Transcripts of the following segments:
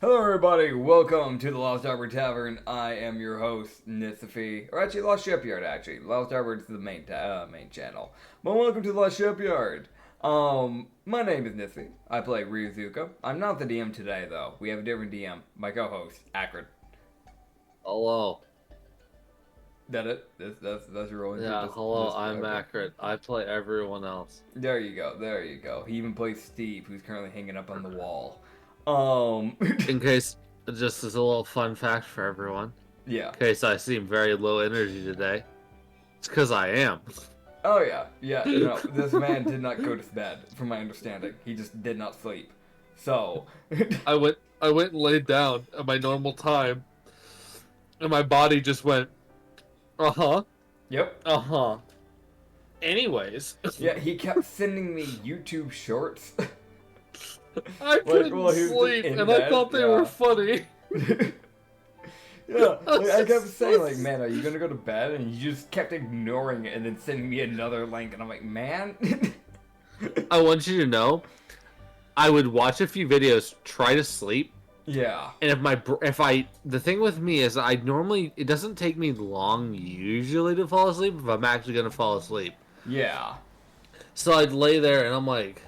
Hello everybody, welcome to the Lost Arbor Tavern. I am your host, Nitsify, or actually Lost Shipyard actually. Lost Arbor is the main channel. But welcome to the Lost Shipyard. My name is Nitsify. I play ryozuka. I'm not the DM today though. We have a different DM, my co-host, Acrid. Hello. That it? That's your role? Yeah, hello, I'm Acrid. I play everyone else. There you go. He even plays Steve, who's currently hanging up on the wall. In case, just as a little fun fact for everyone. Yeah. In case I seem very low energy today. It's because I am. Oh yeah. No, this man did not go to bed, from my understanding. He just did not sleep. So I went and laid down at my normal time, and my body just went, uh-huh. Yep. Uh-huh. Anyways. Yeah, he kept sending me YouTube shorts. I couldn't sleep, and I thought they were funny. Yeah, like, I kept saying, like, man, are you gonna go to bed? And you just kept ignoring it and then sending me another link, and I'm like, man. I want you to know, I would watch a few videos, try to sleep. Yeah. And the thing with me is it doesn't take me long usually to fall asleep if I'm actually gonna fall asleep. Yeah. So I'd lay there and I'm like,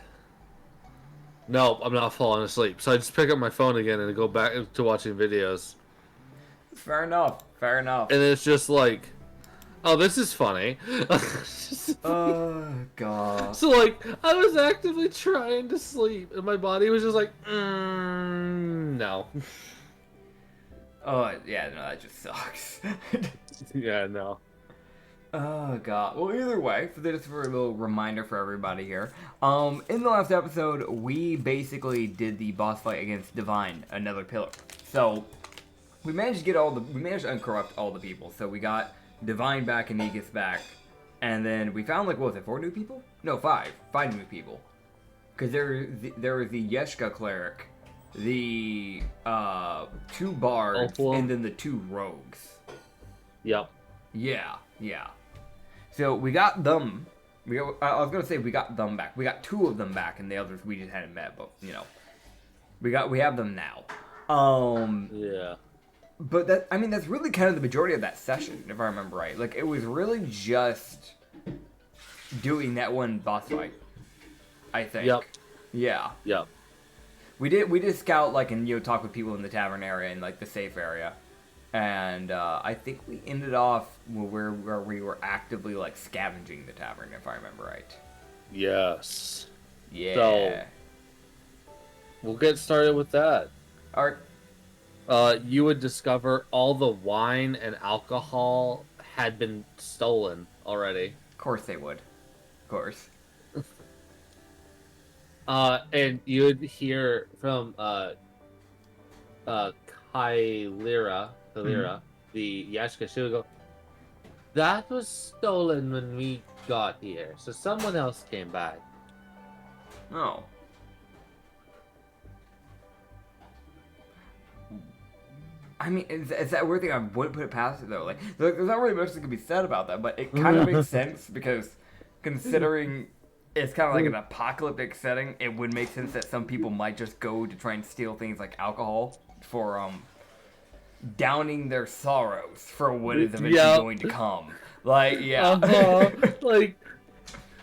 nope, I'm not falling asleep. So I just pick up my phone again and go back to watching videos. Fair enough. And it's just like, oh, this is funny. Oh, God. So, like, I was actively trying to sleep, and my body was just like, no. Oh, yeah, no, that just sucks. Yeah, no. Oh, God. Well, either way, just for a little reminder for everybody here, in the last episode, we basically did the boss fight against Divine, another pillar. So, we managed to uncorrupt all the people. So, we got Divine back and Negus back. And then we found, like, what was it, 4 new people? No, 5. 5 new people. Because there was the Yeshka cleric, the 2 bards, and then the 2 rogues. Yep. Yeah. So we got them. I was gonna say we got them back. We got 2 of them back, and the others we just hadn't met. But you know, we have them now. Yeah. But that's really kind of the majority of that session, if I remember right. Like it was really just doing that one boss fight. I think. Yep. Yeah. Yep. We did scout and talk with people in the tavern area and like the safe area. And I think we ended off where we were actively like scavenging the tavern, if I remember right. Yes. Yeah. So we'll get started with that. All right. You would discover all the wine and alcohol had been stolen already. Of course they would. Of course. And you would hear from Kylira, the Yashka, she would go, that was stolen when we got here, so someone else came back. Oh. I mean, it's that weird thing. I wouldn't put it past it though. Like, there's not really much that can be said about that, but it kind of makes sense because, considering it's kind of like an apocalyptic setting, it would make sense that some people might just go to try and steal things like alcohol for downing their sorrows for what is eventually going to come. Like, yeah. Like,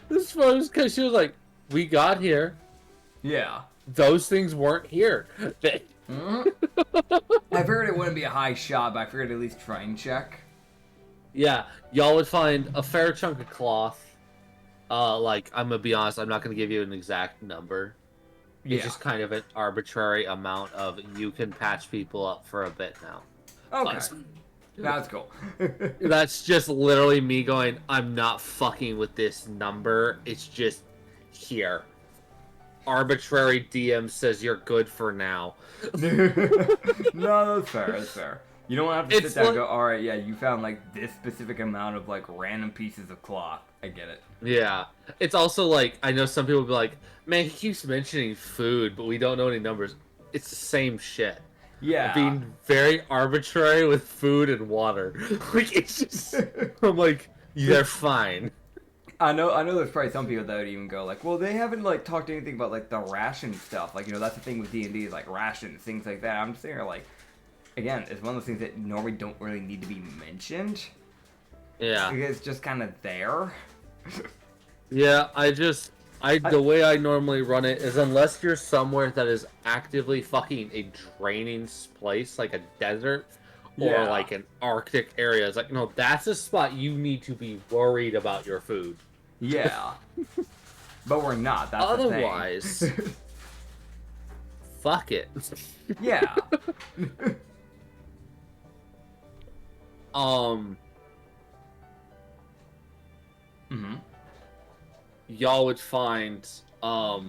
this was because she was like, we got here. Yeah. Those things weren't here. I figured it wouldn't be a high shot, but I figured at least try and check. Yeah, y'all would find a fair chunk of cloth. Like, I'm gonna be honest, I'm not gonna give you an exact number. It's just kind of an arbitrary amount of you can patch people up for a bit now. Okay. That's cool. That's just literally me going, I'm not fucking with this number. It's just here. Arbitrary DM says you're good for now. No, that's fair. You don't have to sit down and go, alright, yeah, you found like this specific amount of like random pieces of cloth. I get it. Yeah. It's also like, I know some people will be like, man, he keeps mentioning food, but we don't know any numbers. It's the same shit. Yeah. Being very arbitrary with food and water. Like, it's just, I'm like, they're fine. I know. There's probably some people that would even go like, well, they haven't like talked anything about like the ration stuff. Like, that's the thing with D&D is like rations, things like that. I'm just saying, like, again, it's one of those things that normally don't really need to be mentioned. Yeah. Because it's just kind of there. Yeah, the way I normally run it is unless you're somewhere that is actively fucking a draining place, like a desert, or like an Arctic area. It's like, no, that's a spot you need to be worried about your food. Yeah. But we're not, that's otherwise, the thing. Fuck it. Yeah. Mm-hmm. Y'all would find, I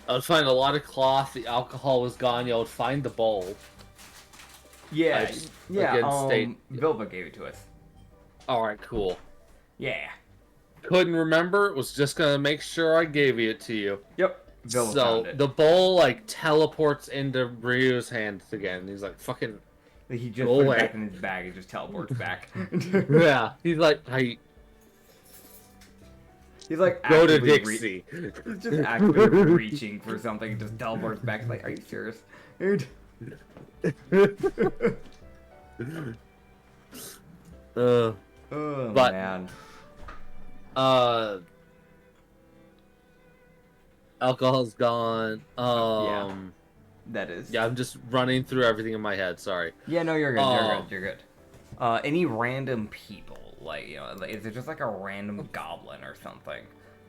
would find a lot of cloth, the alcohol was gone, y'all would find the bowl. Yeah, Bilbo gave it to us. Alright, cool. Yeah. Couldn't remember, was just gonna make sure I gave it to you. Yep. Bilbo found it. The bowl, like, teleports into Ryu's hands again. He's like, fucking... He just put it back in his bag and just teleports back. Yeah, he's like, he's like, go to Dixie. He's just actively reaching for something and just teleports back. Like, are you serious? Dude. Oh, man. Alcohol's gone. Yeah. That is. Yeah, I'm just running through everything in my head. Sorry. Yeah, no, you're good. You're good. Any random people, like, is it just like a random goblin or something?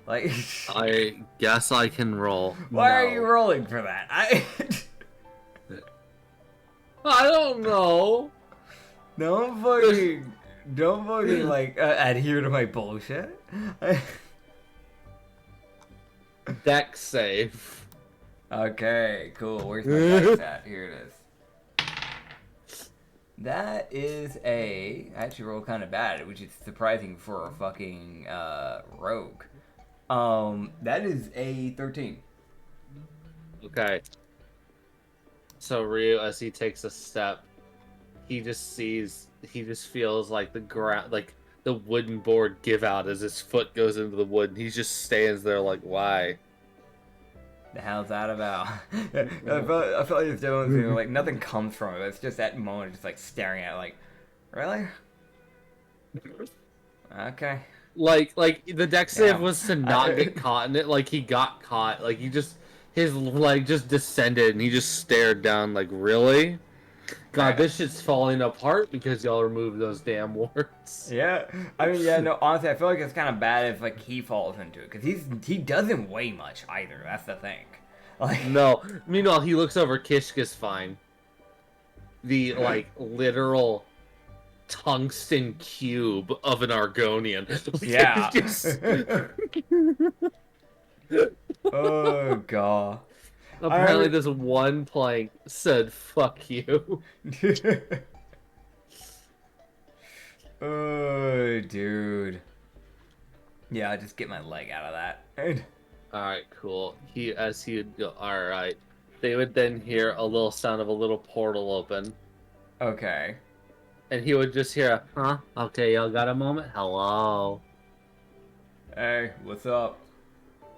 Like, I guess I can roll. Why are you rolling for that? I don't know. Don't fucking like adhere to my bullshit. Dex save. Okay, cool. Where's my dice at? Here it is. That is I actually rolled kind of bad, which is surprising for a fucking rogue. That is a 13. Okay. So Ryu, as he takes a step, he just feels like the ground, like the wooden board give out as his foot goes into the wood, and he just stands there like, why? The hell's that about? I feel like it's doing like nothing comes from it. It's just that moment, just like staring at it, like, really? Okay. Like the dex save was to not get caught in it. Like he got caught. Like his leg just descended, and he just stared down. Like, really? God, this shit's falling apart because y'all removed those damn wards. Yeah, I mean, yeah, no, honestly, I feel like it's kind of bad if, like, he falls into it, because he doesn't weigh much, either, that's the thing. Like... No, meanwhile, he looks over, Kishka's fine. The, like, literal tungsten cube of an Argonian. Yeah. Oh, God. Apparently, this one plank said, fuck you. Oh, dude. Yeah, I just get my leg out of that. Alright, cool. As he would go, alright. They would then hear a little sound of a little portal open. Okay. And he would just hear a, huh? Okay, y'all got a moment? Hello. Hey, what's up?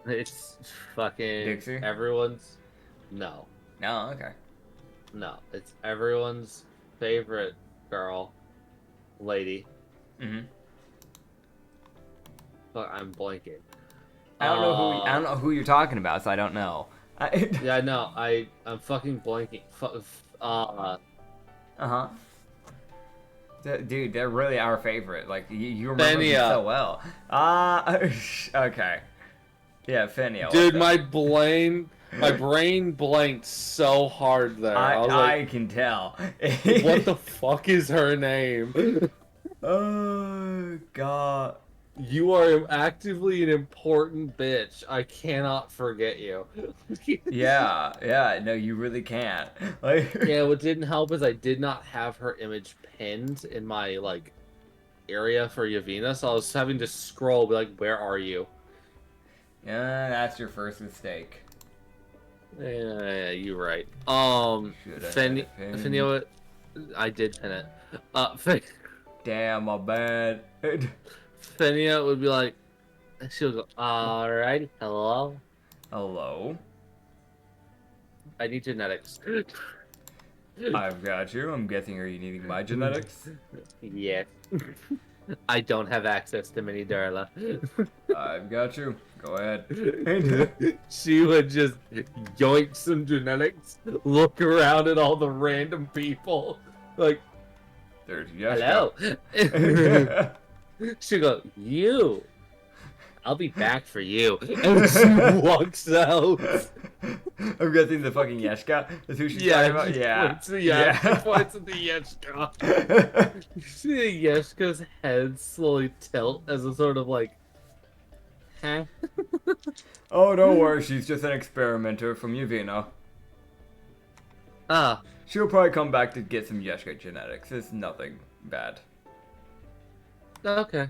It's fucking... Dixie? Everyone's... No. No, okay. No, it's everyone's favorite girl, lady. Mm-hmm. Fuck, I'm blanking. I don't know who you're talking about, so I don't know. Yeah, no, I'm fucking blanking. Uh-huh. Dude, they're really our favorite. Like, you remember them so well. Okay. Yeah, Fenia. Dude, my brain blanked so hard there. I can tell. What the fuck is her name? Oh, God. You are actively an important bitch. I cannot forget you. Yeah, no, you really can't. Like... Yeah, what didn't help is I did not have her image pinned in my, like, area for Yavina, so I was having to scroll, be like, where are you? Yeah, that's your first mistake. Yeah, you're right. Fenia, I did pin it. Damn, my bad. Finia would be like, she'll go, alright, hello? Hello. I need genetics. I've got you. I'm guessing, are you needing my genetics? Yeah. I don't have access to mini dirla. I've got you. Go ahead. She would just yoink some genetics, look around at all the random people, like, There's hello. Yeshka. She'd go, you. I'll be back for you. And she walks out. I'm guessing the fucking Yeshka is who she's talking about? Yeah. She points at the Yeshka. You see the Yeshka's head slowly tilt as a sort of like, huh? Oh, don't worry. She's just an experimenter from Yavina. Ah. She'll probably come back to get some Yeshka genetics. It's nothing bad. Okay.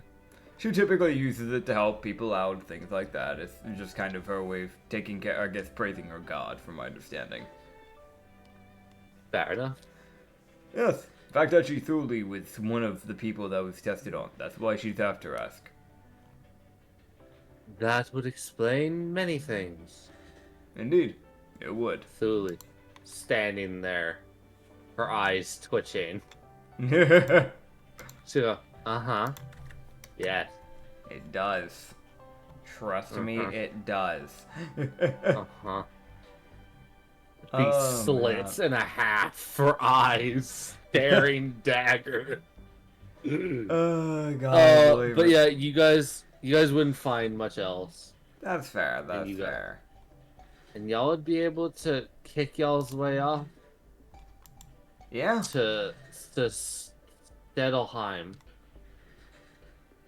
She typically uses it to help people out, things like that. It's just kind of her way of taking care, I guess, praising her god, from my understanding. Fair enough. Yes. In fact, actually, Thule was one of the people that was tested on. That's why she's after us. That would explain many things. Indeed. It would. Thule, standing there, her eyes twitching. She'll go, uh-huh. Yes. It does. Trust me, it does. Uh-huh. These slits and a half for eyes, staring dagger. Oh god. But yeah, you guys wouldn't find much else. That's fair. That's fair. And y'all would be able to kick y'all's way off. Yeah. To Stettelheim.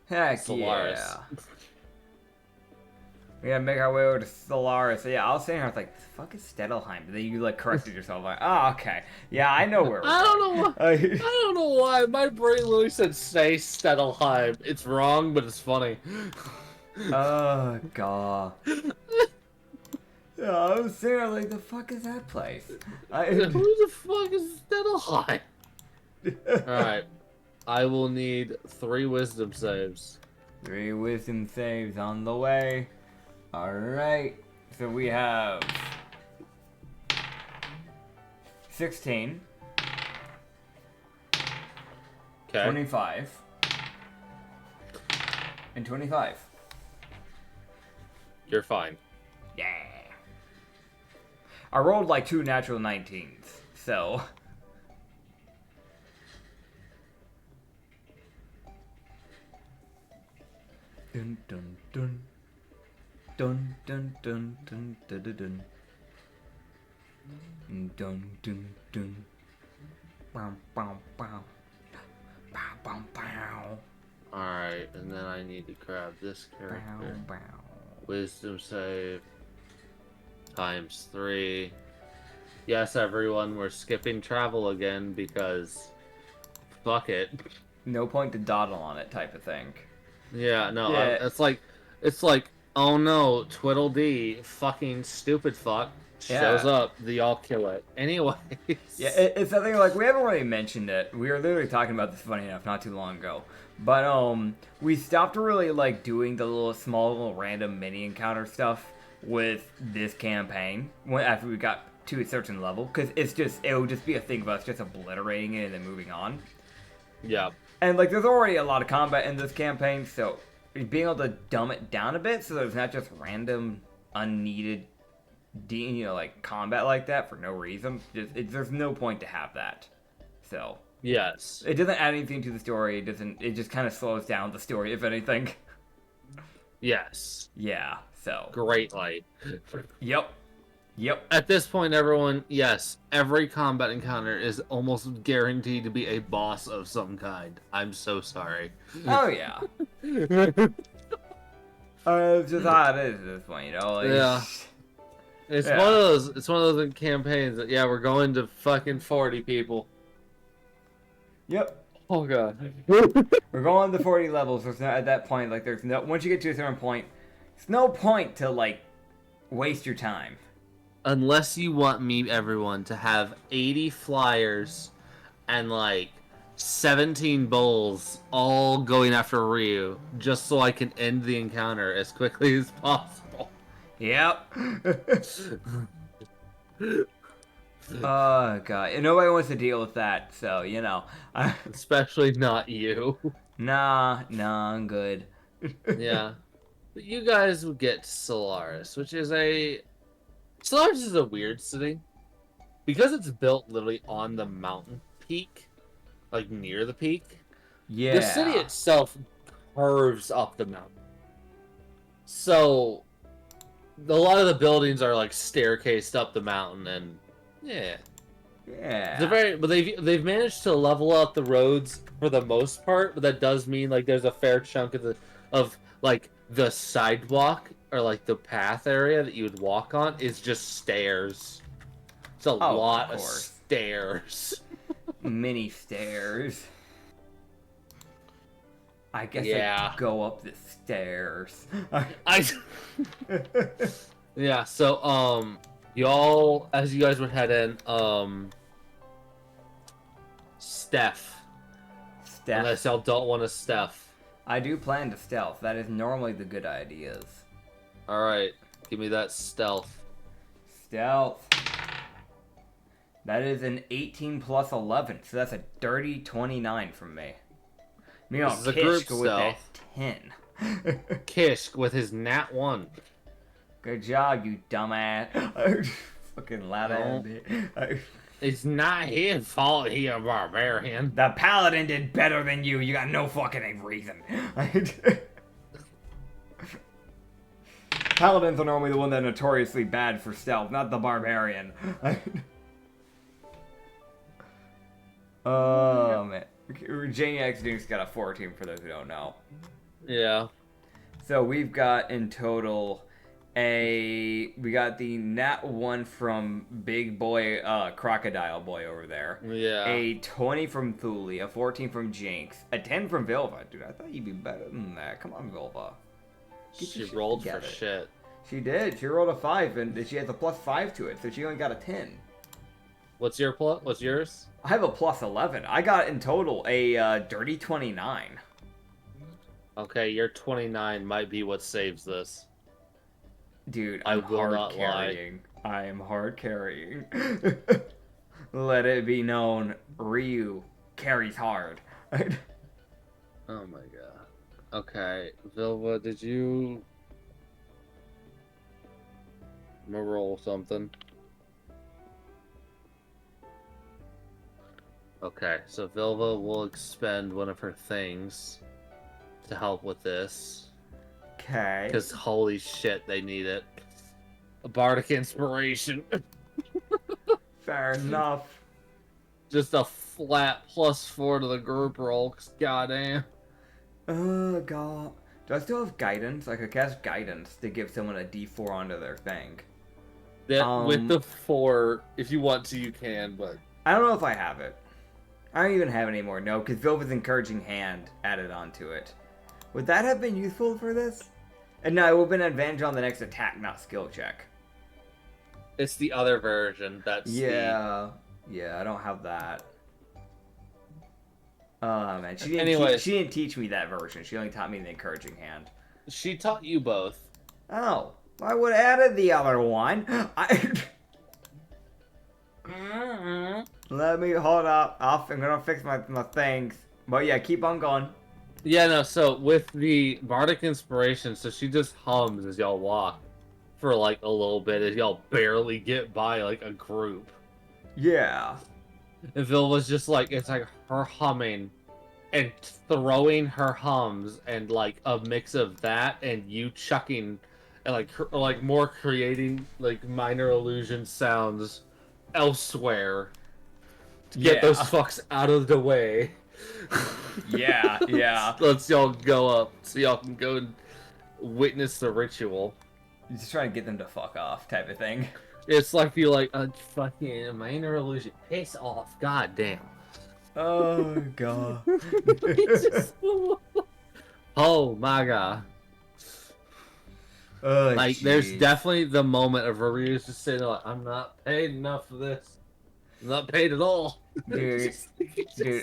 Heck Solaris. yeah. We gotta make our way over to Solaris. So yeah, I was saying, I was like, the fuck is Stettelheim? And then you like corrected yourself, like, oh, okay. Yeah, I know where we're I don't know why. My brain literally said say Stettelheim. It's wrong, but it's funny. Oh, god. Yeah, I was saying, I was like, the fuck is that place? Who the fuck is Stettelheim? Alright. I will need 3 wisdom saves. 3 wisdom saves on the way. Alright. So we have 16. Okay. 25. And 25. You're fine. Yeah. I rolled like 2 natural 19s, so... Dun dun dun. Dun dun dun dun dun dun dun. Dun dun dun. Bow bow bow. Bow bow bow. Alright, and then I need to grab this character. Bow bow. Wisdom save. Times 3. Yes, everyone, we're skipping travel again because... fuck it. No point to dawdle on it type of thing. Yeah, no, Yeah. it's like, oh no, Twiddledee, fucking stupid fuck, shows up, y'all kill it. Anyways. Yeah, it's something like, we haven't really mentioned it. We were literally talking about this, funny enough, not too long ago. But, we stopped really, like, doing the little random mini encounter stuff with this campaign after we got to a certain level. Because it would just be a thing of us just obliterating it and then moving on. Yeah. And, like, there's already a lot of combat in this campaign, so being able to dumb it down a bit so there's not just random, unneeded, like, combat like that for no reason. There's no point to have that. So. Yes. It doesn't add anything to the story. It just kind of slows down the story, if anything. Yes. Yeah, so. Greatly. Yep. At this point, everyone, yes, every combat encounter is almost guaranteed to be a boss of some kind. I'm so sorry. Oh, yeah. It's just how it is at this point, you know? Like, yeah. It's one of those campaigns that, yeah, we're going to fucking 40 people. Yep. Oh, God. We're going to 40 levels, so it's not, at that point, like, once you get to a certain point, there's no point to, like, waste your time. Unless you want me, everyone, to have 80 flyers and like 17 bulls all going after Ryu just so I can end the encounter as quickly as possible. Yep. Oh god, and nobody wants to deal with that, so you know. Especially not you. Nah, I'm good. Yeah. But you guys would get Solaris, which is a... Solaris is a weird city. Because it's built literally on the mountain peak, like near the peak, Yeah. the city itself curves up the mountain. So, a lot of the buildings are like staircased up the mountain, and yeah. Yeah. But they've managed to level out the roads for the most part, but that does mean like there's a fair chunk of like the sidewalk or like the path area that you would walk on is just stairs. It's a lot of stairs. Mini stairs. I guess Yeah. I go up the stairs. Yeah, so y'all, as you guys would head in, Steph. Unless y'all don't want to Steph. I do plan to stealth. That is normally the good ideas. Alright, give me that stealth. Stealth. That is an 18 plus 11, so that's a dirty 29 from me. Meanwhile, This is a group Kishk with that stealth. 10. Kishk with his nat 1. Good job, you dumbass. Fucking loud ass. It's not his fault he a barbarian. The paladin did better than you. You got no fucking reason. Paladins are normally the one that are notoriously bad for stealth, not the barbarian. Oh, man. Janiac Nuke's got a 14 for those who don't know. Yeah. So we've got in total we got the nat 1 from Big Boy, Crocodile Boy over there. Yeah. A 20 from Thule, a 14 from Jinx, a 10 from Vilva. Dude, I thought you'd be better than that. Come on, Vilva. She rolled for shit. She did. She rolled a 5, and she has a plus 5 to it, so she only got a 10. What's yours? I have a plus 11. I got in total a dirty 29. Okay, your 29 might be what saves this. Dude, I'm hard carrying. I am hard carrying. Let it be known, Ryu carries hard. Oh my god. Okay, Vilva, did you... I'm gonna roll something. Okay, so Vilva will expend one of her things to help with this. Okay. Because holy shit, they need it. A bardic inspiration. Fair enough. Just a flat +4 to the group roll, 'cause goddamn. Oh god. Do I still have guidance? I could cast guidance to give someone a D4 onto their thing. That, with the 4, if you want to, you can, but... I don't know if I have it. I don't even have it anymore, no, because Vilva's Encouraging Hand added onto it. Would that have been useful for this? And no, it would have been an advantage on the next attack, not skill check. It's the other version, that's Yeah, I don't have that. Oh, man. She didn't teach me that version. She only taught me the Encouraging Hand. She taught you both. Oh, I would have added the other one. Let me hold up. I'm gonna fix my things. But yeah, keep on going. Yeah, no, so with the bardic inspiration, so she just hums as y'all walk for like a little bit as y'all barely get by like a group. Yeah. And Phil was just like, it's like her humming and throwing her hums and like a mix of that and you chucking and like more creating like minor illusion sounds elsewhere to get those fucks out of the way. Yeah. Let's y'all go up so y'all can go and witness the ritual. You're just trying to get them to fuck off type of thing. It's like you like a fucking minor illusion. Piss off, god damn. Oh god. Oh my god. Oh, like, there's definitely the moment of Ryu's just sitting there like, I'm not paid enough for this. Not paid at all. Dude,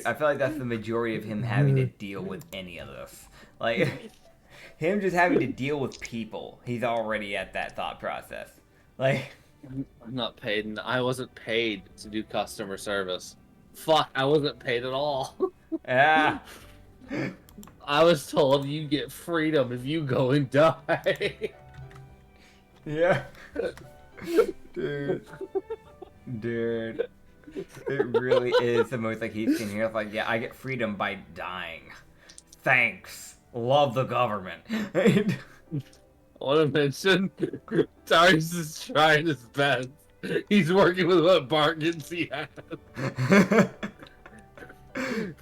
I feel like that's the majority of him having to deal with any of this. Like, him just having to deal with people, he's already at that thought process. Like, I'm not paid, and I wasn't paid to do customer service. Fuck, I wasn't paid at all. yeah. I was told you get freedom if you go and die. Yeah. Dude. It really is the most like he's seen here. It's like, yeah, I get freedom by dying. Thanks. Love the government. I want to mention, Darius is trying his best. He's working with what bargains he has.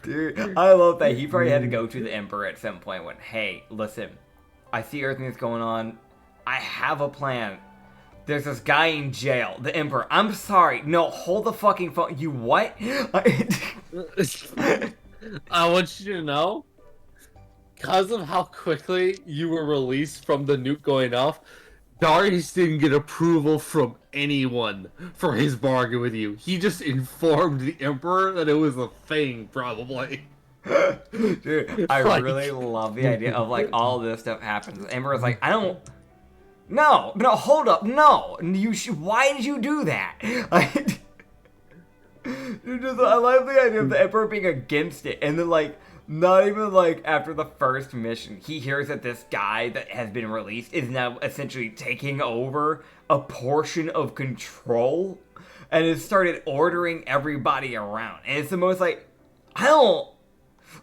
Dude, I love that. He probably had to go to the Emperor at some point and went, hey, listen, I see everything that's going on. I have a plan. There's this guy in jail, the Emperor. I'm sorry. No, hold the fucking phone. You what? I want you to know, because of how quickly you were released from the nuke going off, Darius didn't get approval from anyone for his bargain with you. He just informed the Emperor that it was a thing, probably. Dude, I really love the idea of like all this stuff happens. The Emperor's like, I don't. No, hold up, no. Why did you do that? I love the idea of the Emperor being against it, and then like. Not even like after the first mission, he hears that this guy that has been released is now essentially taking over a portion of control and has started ordering everybody around. And it's the most like, I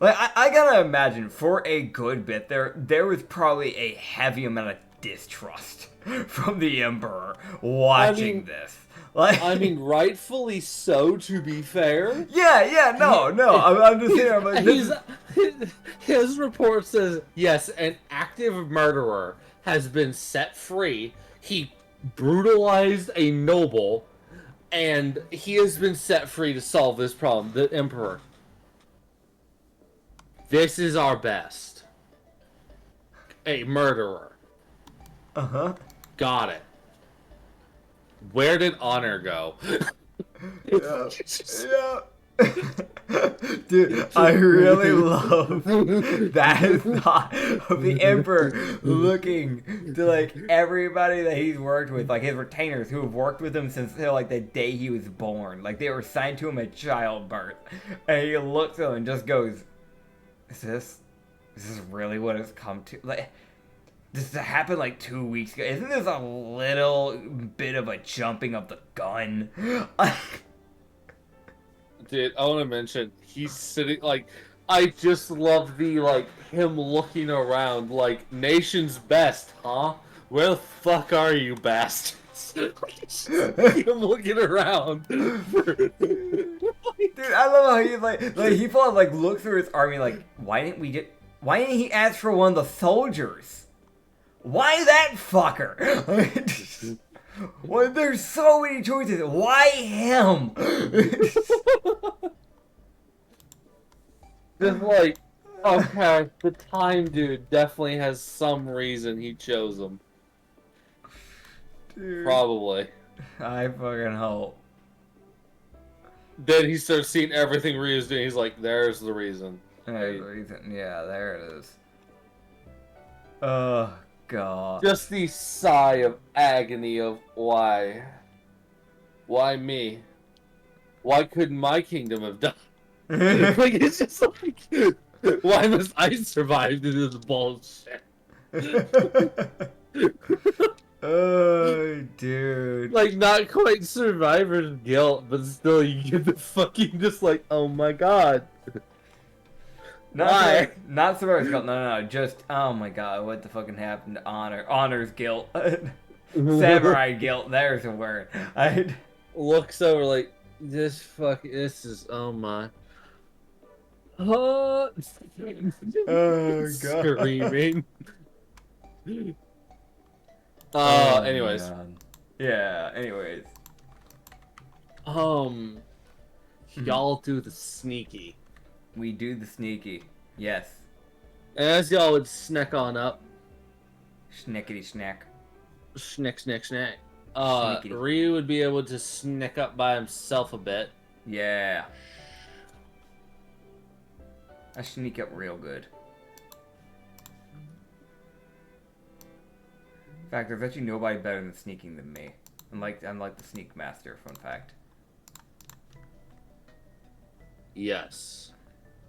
gotta imagine for a good bit there was probably a heavy amount of distrust from the Emperor watching this. Like, I mean, rightfully so, to be fair. Yeah, no. I'm just saying. I'm like, his report says, yes, an active murderer has been set free. He brutalized a noble, and he has been set free to solve this problem. The Emperor. This is our best. A murderer. Uh-huh. Got it. Where did honor go? Yeah. Dude, I really love that thought of the Emperor looking to like everybody that he's worked with, like his retainers who have worked with him since like the day he was born. Like they were assigned to him at childbirth. And he looks at him and just goes, Is this really what it's come to? Like, this happened like 2 weeks ago. Isn't this a little bit of a jumping of the gun? Dude, I want to mention, he's sitting, like, I just love the, like, him looking around, like, nation's best, huh? Where the fuck are you, bastards? Him looking around. Dude, I love how he's like he probably like looks through his army like, why didn't he ask for one of the soldiers? Why that fucker? Well, there's so many choices. Why him? Just like, okay, the time dude definitely has some reason he chose him. Dude, probably. I fucking hope. Then he starts seeing everything Ryu's doing. He's like, there's the reason. There's the reason. Yeah, there it is. Oh, God. Just the sigh of agony of why? Why me? Why couldn't my kingdom have done? Like, it's just like, why must I survive through this bullshit? Oh, dude. Like, not quite survivor's guilt, but still, you get the fucking just like, oh my god. Why? Not survivor's guilt. No. Just, oh my god, what the fucking happened to honor? Honor's guilt. Samurai guilt. There's a word. Looks over like, this is, oh my. Oh, God. Screaming. Anyways. God. Yeah, anyways. Y'all do the sneaky. We do the sneaky. Yes. As y'all would snack on up. Schnickety snack. Snack. Ryu would be able to sneak up by himself a bit. Yeah. I sneak up real good. In fact, there's actually nobody better than sneaking than me. I'm like the sneak master, fun fact. Yes.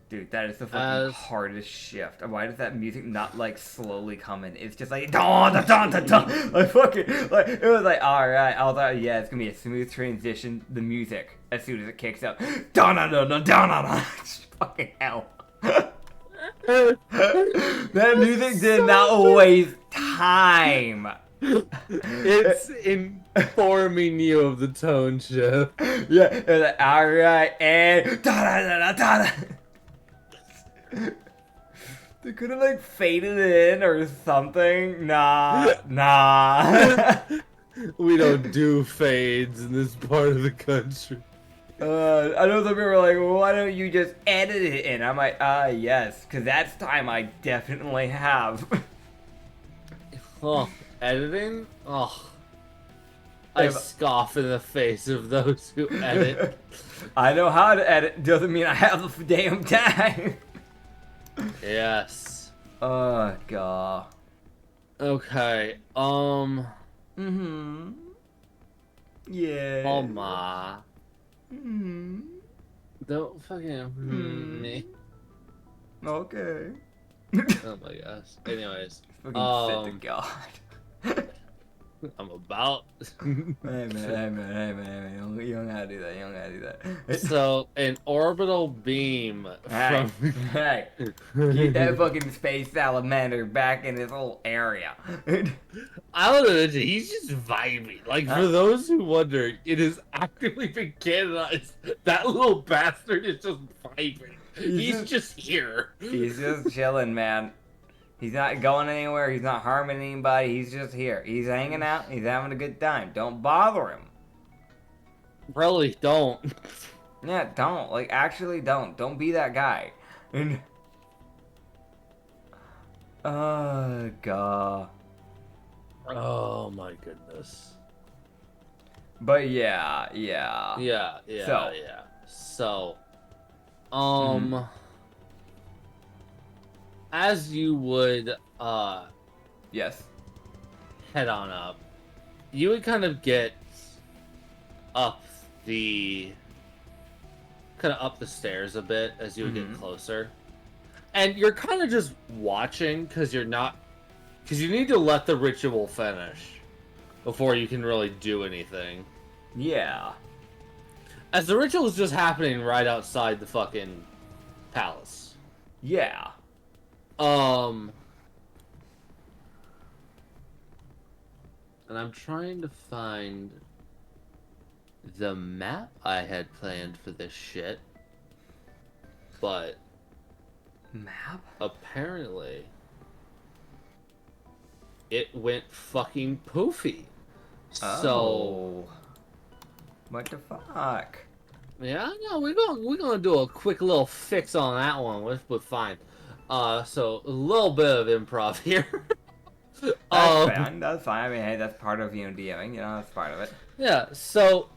Dude, that is the fucking hardest shift. Why does that music not like slowly come in? It's just like don da don da don. Like fucking like it was like alright, I thought yeah, it's gonna be a smooth transition. The music as soon as it kicks up. Don da don da don da. Fucking hell. That music did not waste time. It's informing you of the tone shift. Yeah, it was like alright and da da da da da. They could have like faded it in or something. Nah. We don't do fades in this part of the country. I know some people are like, well, why don't you just edit it in? I'm like, yes, because that's time I definitely have. Oh, editing? Oh. I scoff in the face of those who edit. I know how to edit, doesn't mean I have the damn time. Yes. Oh, God. Okay, Mm-hmm. Yeah. Oh, ma. Mm-hmm. Don't fucking me. Okay. Oh my gosh. Anyways. Fucking sit to God. I'm about. Hey man, you don't gotta do that. So, an orbital beam from. Hey, get that fucking space salamander back in his whole area. I don't know, he's just vibing. Like, for those who wonder, it has actively been canonized. That little bastard is just vibing. He's just here. He's just chilling, man. He's not going anywhere. He's not harming anybody. He's just here. He's hanging out. He's having a good time. Don't bother him. Really, don't. Yeah, don't. Like, actually don't. Don't be that guy. Oh, God. Oh, my goodness. But yeah. So, as you would, yes, head on up, you would kind of get up the stairs a bit as you would get closer. And you're kind of just watching because you need to let the ritual finish before you can really do anything. Yeah. As the ritual is just happening right outside the fucking palace. Yeah. And I'm trying to find the map I had planned for this shit. But map? Apparently it went fucking poofy. Oh. So what the fuck? Yeah, no, we're gonna do a quick little fix on that one, which was fine. So a little bit of improv here. That's fine. That's fine. I mean, hey, that's part of DMing. You know, that's part of it. Yeah. So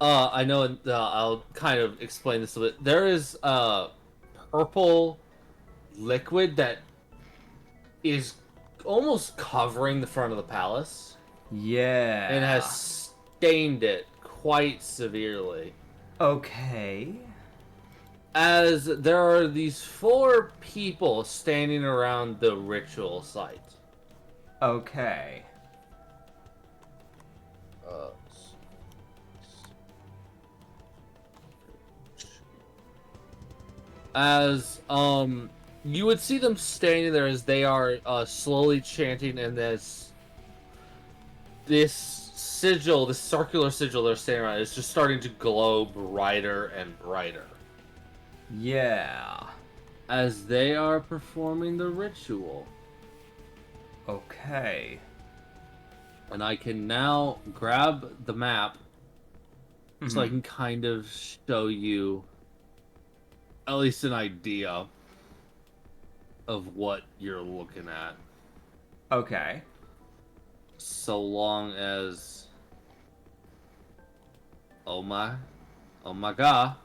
I know. I'll kind of explain this a bit. There is purple liquid that is almost covering the front of the palace. Yeah. And has stained it quite severely. Okay. As there are these 4 people standing around the ritual site. Okay. As you would see them standing there as they are slowly chanting, and this sigil, this circular sigil they're standing around, is just starting to glow brighter and brighter. Yeah. As they are performing the ritual. Okay. And I can now grab the map so I can kind of show you at least an idea of what you're looking at. Okay. So long as Oh my god.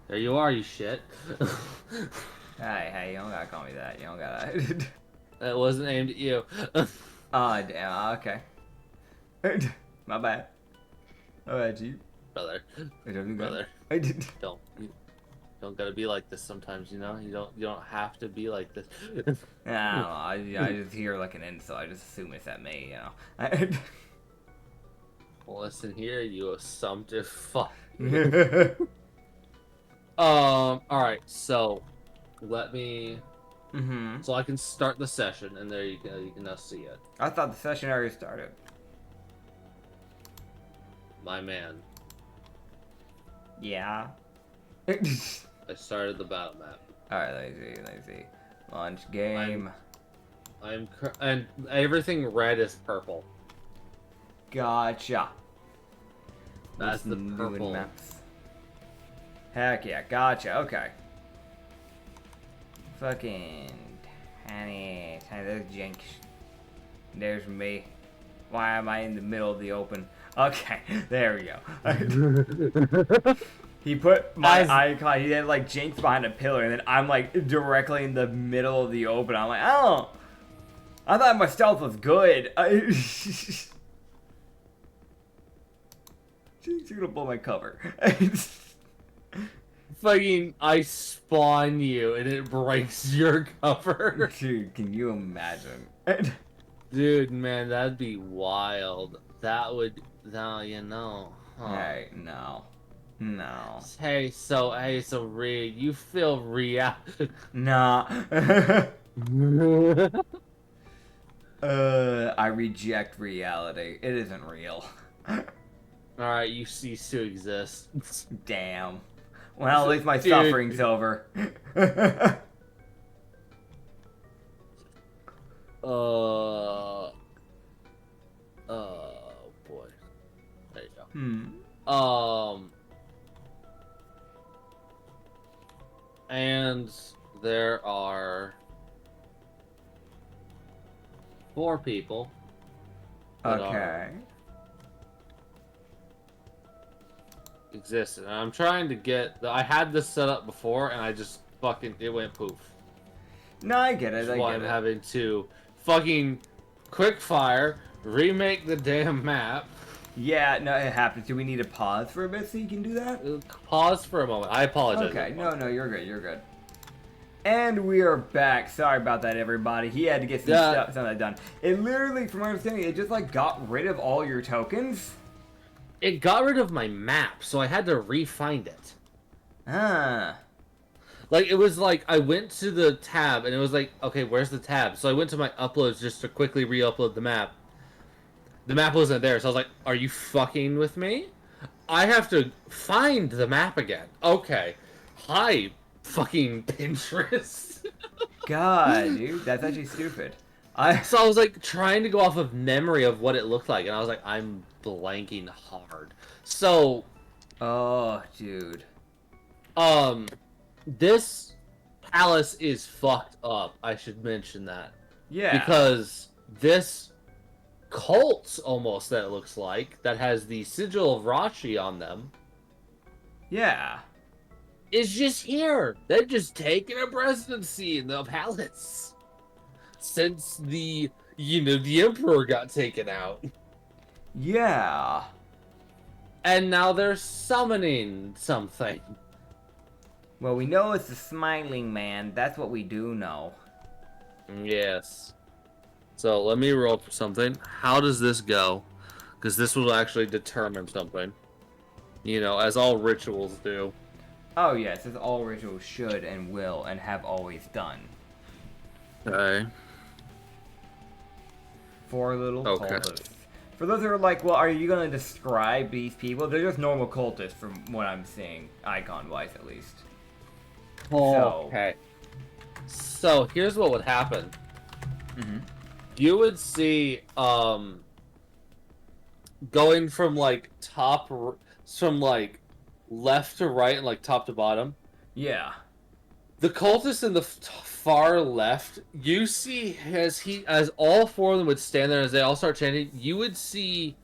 There you are, you shit. Hey, you don't gotta call me that. You don't gotta. That wasn't aimed at you. Oh, damn. Okay. My bad. Alright, you. Brother. Brother. You don't gotta be like this sometimes, you know? You don't have to be like this. I just hear like an insult. I just assume it's at me, you know. Listen here, you assumptive fuck. Mm-hmm. Alright, so let me so I can start the session, and there you go, you can now see it. I thought the session already started. My man. Yeah. I started the battle map. Alright, let me see. Launch game. And everything red is purple. Gotcha. That's the New purple. maps. Heck yeah, gotcha, okay. Fucking tiny, there's Jinx. There's me. Why am I in the middle of the open? Okay, there we go. He put my icon, he had like Jinx behind a pillar, and then I'm like directly in the middle of the open. I'm like, oh, I thought my stealth was good. Jinx, you're gonna blow my cover. Fucking, I spawn you and it breaks your cover. Dude, can you imagine? Dude, man, that'd be wild. That would, no, you know. Huh. Hey, no. Hey, so Reed, you feel Nah. I reject reality. It isn't real. Alright, you cease to exist. Damn. Well, at least my Dude. suffering's over. Oh boy. There you go. And there are 4 people. Okay. Existed. And I'm trying to get I had this set up before and I just it went poof. No, I get it. That's why I'm having to fucking quick fire, remake the damn map. Yeah, no, it happens. Do we need to pause for a bit so you can do that? Pause for a moment. I apologize. Okay, no, you're good. And we are back. Sorry about that, everybody. He had to get some stuff done. It literally, from my understanding, it just like got rid of all your tokens. It got rid of my map, so I had to re-find it. Ah. Like, it was like, I went to the tab, and it was like, okay, where's the tab? So I went to my uploads just to quickly re-upload the map. The map wasn't there, so I was like, are you fucking with me? I have to find the map again. Okay. Hi, fucking Pinterest. God, dude, that's actually stupid. So I was like, trying to go off of memory of what it looked like, and I was like, I'm blanking hard. So... Oh, dude. This palace is fucked up. I should mention that. Yeah. Because this cult, almost, that it looks like, that has the sigil of Rashi on them. Yeah. Is just here. They're just taking a presidency in the palace. Since the emperor got taken out. Yeah. And now they're summoning something. Well, we know it's the smiling man. That's what we do know. Yes. So let me roll for something. How does this go? Because this will actually determine something. You know, as all rituals do. Oh yes, as all rituals should and will and have always done. Okay. 4 little cultists. For those who are like, well, are you going to describe these people? They're just normal cultists from what I'm seeing, icon-wise at least. Okay. So, here's what would happen. Mm-hmm. You would see, going from, like, left to right and, like, top to bottom. Yeah. The cultists in the far left, you see as all 4 of them would stand there as they all start chanting, you would see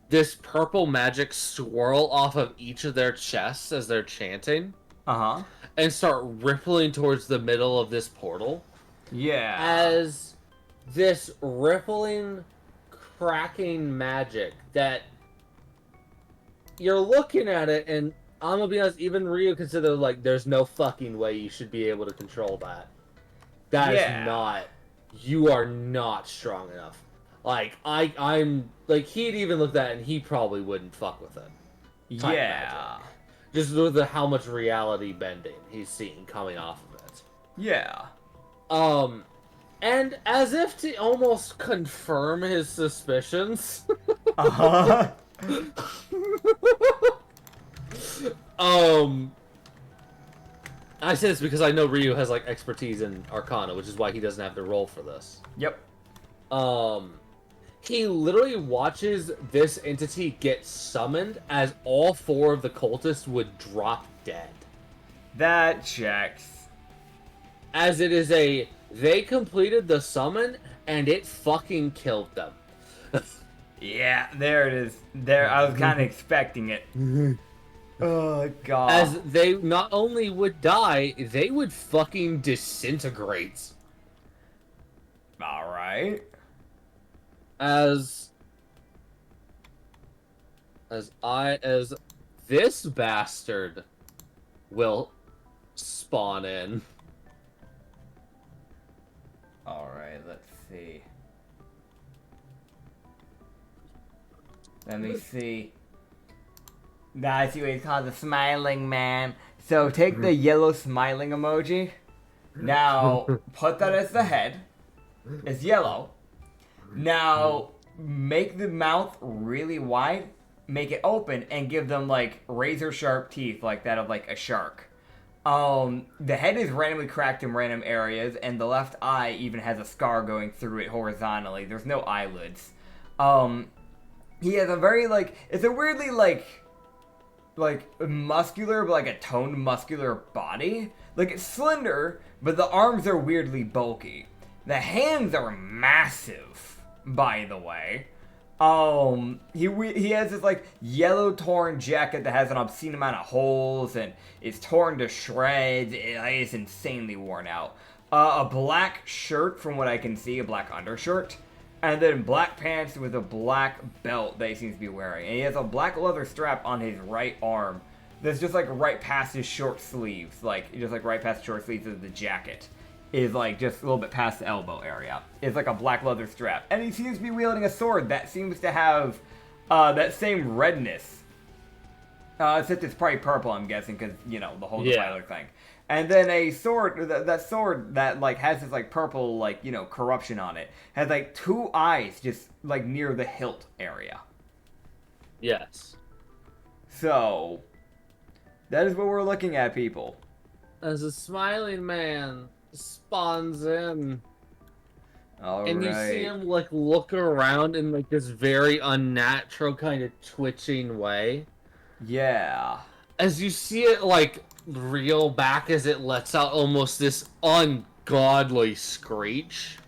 this purple magic swirl off of each of their chests as they're chanting. Uh-huh. And start rippling towards the middle of this portal. Yeah. As this rippling, cracking magic that you're looking at it, and I'm gonna be honest, even Ryu considered like there's no fucking way you should be able to control that. That is not. You are not strong enough. Like I'm like he'd even looked at it and he probably wouldn't fuck with it. Yeah. Just with how much reality bending he's seen coming off of it. Yeah. And as if to almost confirm his suspicions. Uh-huh. I say this because I know Ryu has like expertise in Arcana, which is why he doesn't have to roll for this. Yep. He literally watches this entity get summoned as all 4 of the cultists would drop dead. That checks. As it is they completed the summon and it fucking killed them. Yeah, there it is. There, I was kind of expecting it. Oh, God. As they not only would die, they would fucking disintegrate. Alright. As this bastard will spawn in. Alright, let's see. Let me see. I see what he's called the smiling man. So take the yellow smiling emoji. Now, put that as the head. It's yellow. Now, make the mouth really wide, make it open, and give them, like, razor-sharp teeth like that of, like, a shark. The head is randomly cracked in random areas, and the left eye even has a scar going through it horizontally. There's no eyelids. He has a very, like, it's a weirdly, like muscular, but like a toned muscular body. Like, it's slender, but the arms are weirdly bulky. The hands are massive, by the way. He has this, like, yellow torn jacket that has an obscene amount of holes, and it's torn to shreds. It's insanely worn out. A black shirt, from what I can see, a black undershirt. And then black pants with a black belt that he seems to be wearing. And he has a black leather strap on his right arm that's just, like, right past his short sleeves. Like, just, like, right past the short sleeves of the jacket. Is, like, just a little bit past the elbow area. It's, like, a black leather strap. And he seems to be wielding a sword that seems to have that same redness. Except it's probably purple, I'm guessing, because, you know, the whole defiler thing. And then a sword, that sword that, like, has this, like, purple, like, you know, corruption on it, has, like, 2 eyes just, like, near the hilt area. Yes. So, that is what we're looking at, people. As a smiling man spawns in. All and right. you see him, like, look around in, like, this very unnatural kind of twitching way. Yeah. As you see it, like, reel back as it lets out almost this ungodly screech.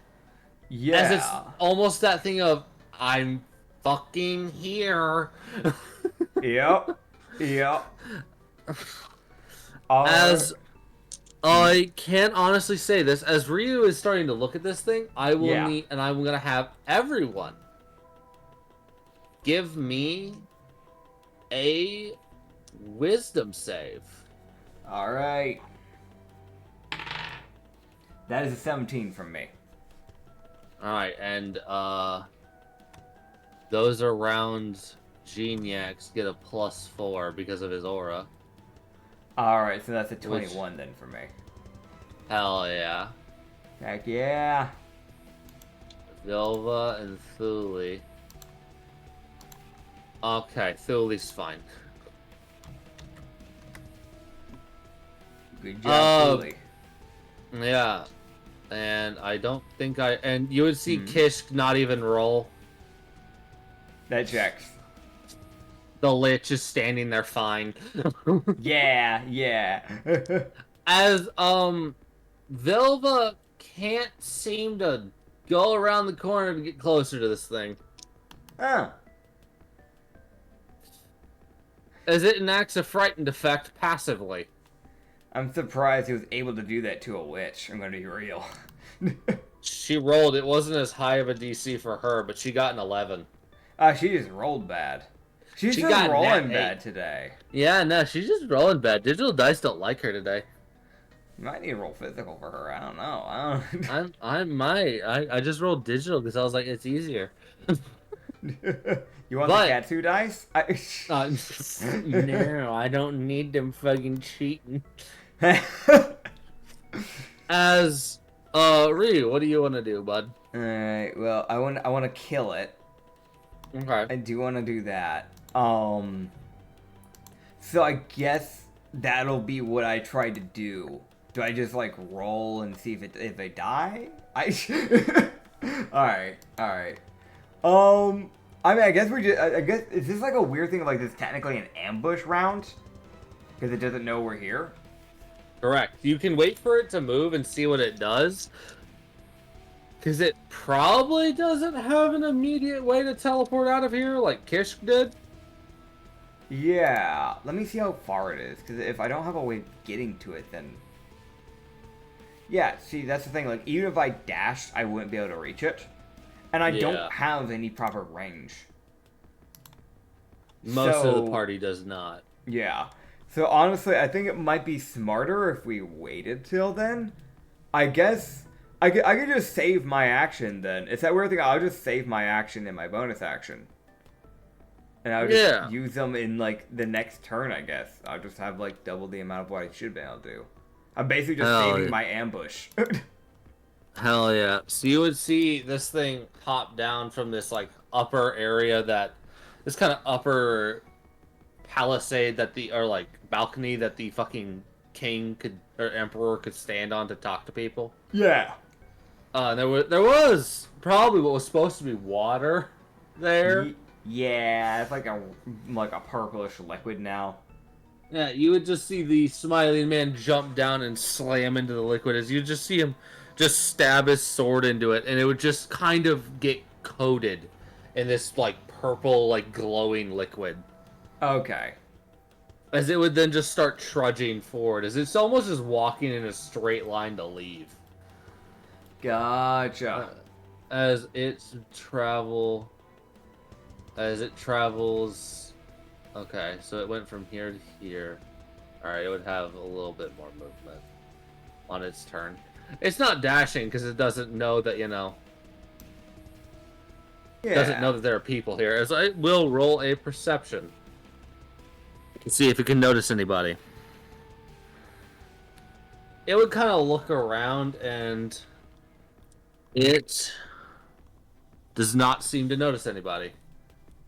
Yeah. As it's almost that thing of, I'm fucking here. Yep. As I can't honestly say this, as Ryu is starting to look at this thing, I will need, and I'm gonna have everyone give me a wisdom save. Alright. That is a 17 from me. Alright, and those around Geniacs get a +4 because of his aura. Alright, so that's a 21 then for me. Hell yeah. Heck yeah. Vilva and Thule. Okay, Thule's fine. Good job, Thule. Yeah. And I don't think and you would see Kish not even roll. That checks. The Lich is standing there fine. Yeah. As, Vilva can't seem to go around the corner to get closer to this thing. Huh. as it enacts a frightened effect passively. I'm surprised he was able to do that to a witch. I'm gonna be real. She rolled. It wasn't as high of a DC for her, but she got an 11. She just rolled bad. She's She just got rolling nat bad 8. today. Yeah, no, she's just rolling bad. Digital dice don't like her today. You might need to roll physical for her. I don't know. I might. I just rolled digital because I was like, it's easier. You want the Katsu dice? No, I don't need them fucking cheating. As Ryu, what do you want to do, bud? Alright, well, I want to kill it. Okay. I do want to do that. So I guess that'll be what I try to do. Do I just like roll and see if they die? Alright. I mean, I guess I guess is this like a weird thing of like this technically an ambush round? Because it doesn't know we're here? Correct. You can wait for it to move and see what it does. Because it probably doesn't have an immediate way to teleport out of here like Kish did. Yeah. Let me see how far it is. Because if I don't have a way of getting to it, then... Yeah, see, that's the thing. Like, even if I dashed, I wouldn't be able to reach it. And I don't have any proper range. Most of the party does not. Yeah. So, honestly, I think it might be smarter if we waited till then. I guess... I could just save my action then. It's that weird thing. I'll just save my action in my bonus action. And I'll just use them in, like, the next turn, I guess. I'll just have, like, double the amount of what I should be able to do. I'm basically just saving my ambush. Hell yeah. So you would see this thing pop down from this, like, upper area that... This kind of upper palisade that the... Or, like, balcony that the fucking king could... Or emperor could stand on to talk to people. Yeah. There was probably what was supposed to be water there. Yeah, it's like a purplish liquid now. Yeah, you would just see the smiling man jump down and slam into the liquid as you just see him just stab his sword into it, and it would just kind of get coated in this like purple, like glowing liquid. Okay. As it would then just start trudging forward, as it's almost just walking in a straight line to leave. Gotcha. As it travels... Okay, so it went from here to here. Alright, it would have a little bit more movement on its turn. It's not dashing, because it doesn't know that, you know... Yeah. Doesn't know that there are people here. As I will roll a perception. To see if it can notice anybody. It would kind of look around, and... It... does not seem to notice anybody.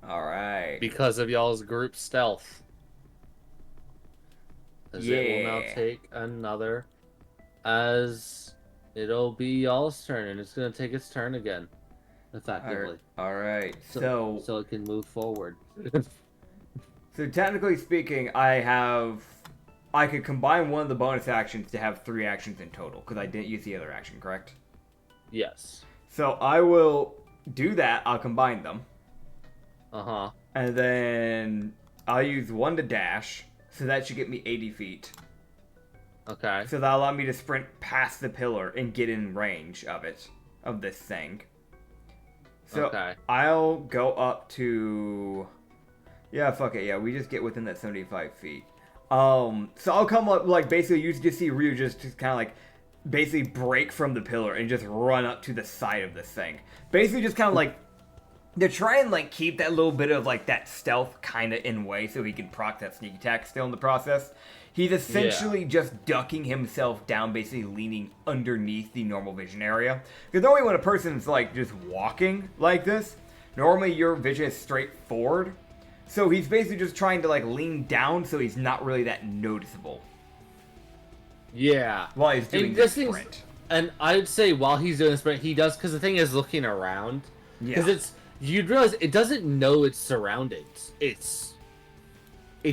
Alright. Because of y'all's group stealth. As it will now take another... As it'll be y'all's turn, and it's going to take its turn again. Effectively. Alright, so it can move forward. So technically speaking, I could combine one of the bonus actions to have 3 actions in total, because I didn't use the other action, correct? Yes. So I will do that, I'll combine them. Uh-huh. And then I'll use 1 to dash, so that should get me 80 feet. Okay. So that'll allow me to sprint past the pillar and get in range of it, of this thing. So okay. I'll go up to... Yeah, fuck it, yeah, we just get within that 75 feet. So I'll come up, like, basically you just see Ryu just kind of, like, basically break from the pillar and just run up to the side of this thing. Basically just kind of, like, to try and, like, keep that little bit of, like, that stealth kind of in way so he can proc that sneak attack still in the process. He's essentially just ducking himself down, basically leaning underneath the normal vision area. Because normally when a person's, like, just walking like this, normally your vision is straight forward. So he's basically just trying to, like, lean down so he's not really that noticeable. Yeah. While he's doing the sprint. And I'd say while he's doing the sprint, he does, because the thing is looking around. Yeah. Because you'd realize it doesn't know its surroundings. It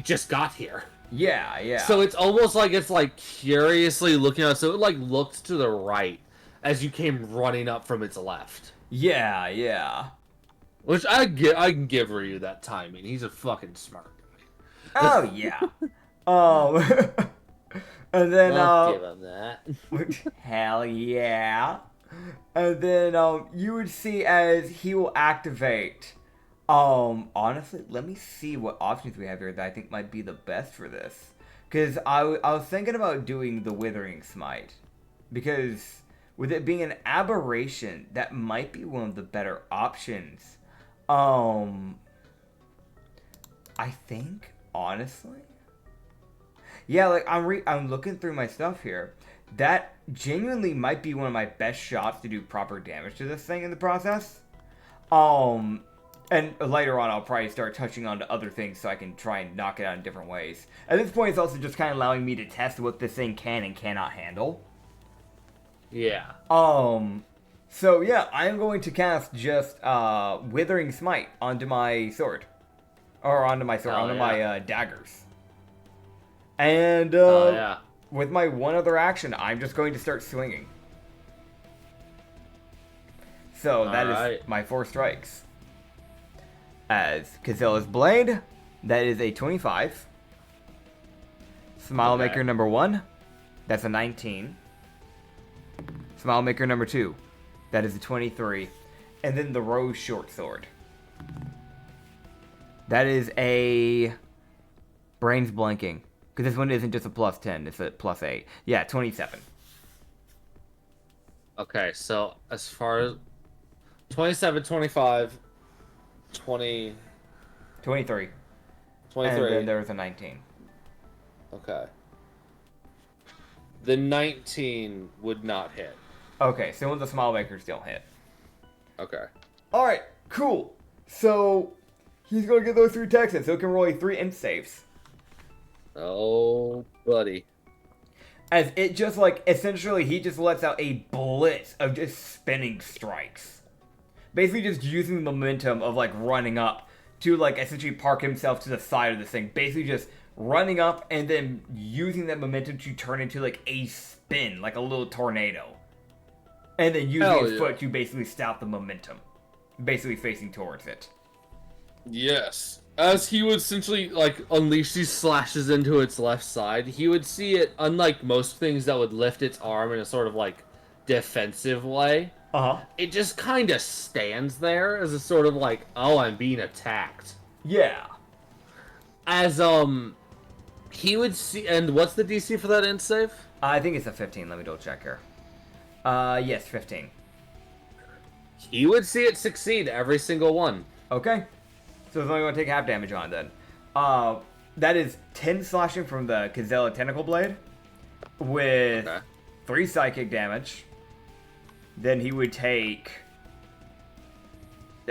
just got here. Yeah, yeah. So it's almost like it's, like, curiously looking out. So it, like, looked to the right as you came running up from its left. Yeah, yeah. Which I can give Ryu that timing. He's a fucking smart guy. Oh yeah. Um, and then I'll give him that. hell yeah. And then you would see as he will activate. Honestly, let me see what options we have here that I think might be the best for this. Because I was thinking about doing the Withering Smite. Because with it being an aberration, that might be one of the better options. I think, honestly. Yeah, like I'm looking through my stuff here. That genuinely might be one of my best shots to do proper damage to this thing in the process. And later on, I'll probably start touching on to other things so I can try and knock it out in different ways. At this point, it's also just kind of allowing me to test what this thing can and cannot handle. Yeah. So yeah, I'm going to cast just Withering Smite onto my sword. Or onto my sword, onto my daggers. And with my one other action, I'm just going to start swinging. So that is my 4 strikes. As Kazilla's Blade, that is a 25. Smile Maker number 1, that's a 19. Smile Maker number 2, that is a 23. And then the Rose Short Sword. That is a Brains Blanking. Because this one isn't just a plus 10, it's a plus 8. Yeah, 27. Okay, so as far as 27, 25, 20... 23. 23. And then there was a 19. Okay. The 19 would not hit. Okay, so the Smile Makers don't hit. Okay. Alright, cool. So, he's going to get those 3 attacks in, so he can roll a 3 int saves. Oh, buddy. As it just, like, essentially, he just lets out a blitz of just spinning strikes. Basically just using the momentum of, like, running up to, like, essentially park himself to the side of this thing. Basically just running up and then using that momentum to turn into, like, a spin, like a little tornado. And then using his foot to basically stop the momentum. Basically facing towards it. Yes. As he would essentially, like, unleash these slashes into its left side, he would see it, unlike most things that would lift its arm in a sort of, like, defensive way. Uh-huh. It just kind of stands there as a sort of, like, oh, I'm being attacked. Yeah. As, he would see, and what's the DC for that int save? I think it's a 15, let me double check here. Yes, 15. He would see it succeed every single one. Okay. So it's only going to take half damage on it then. That is 10 slashing from the Kazella Tentacle Blade with 3 psychic damage. Then he would take...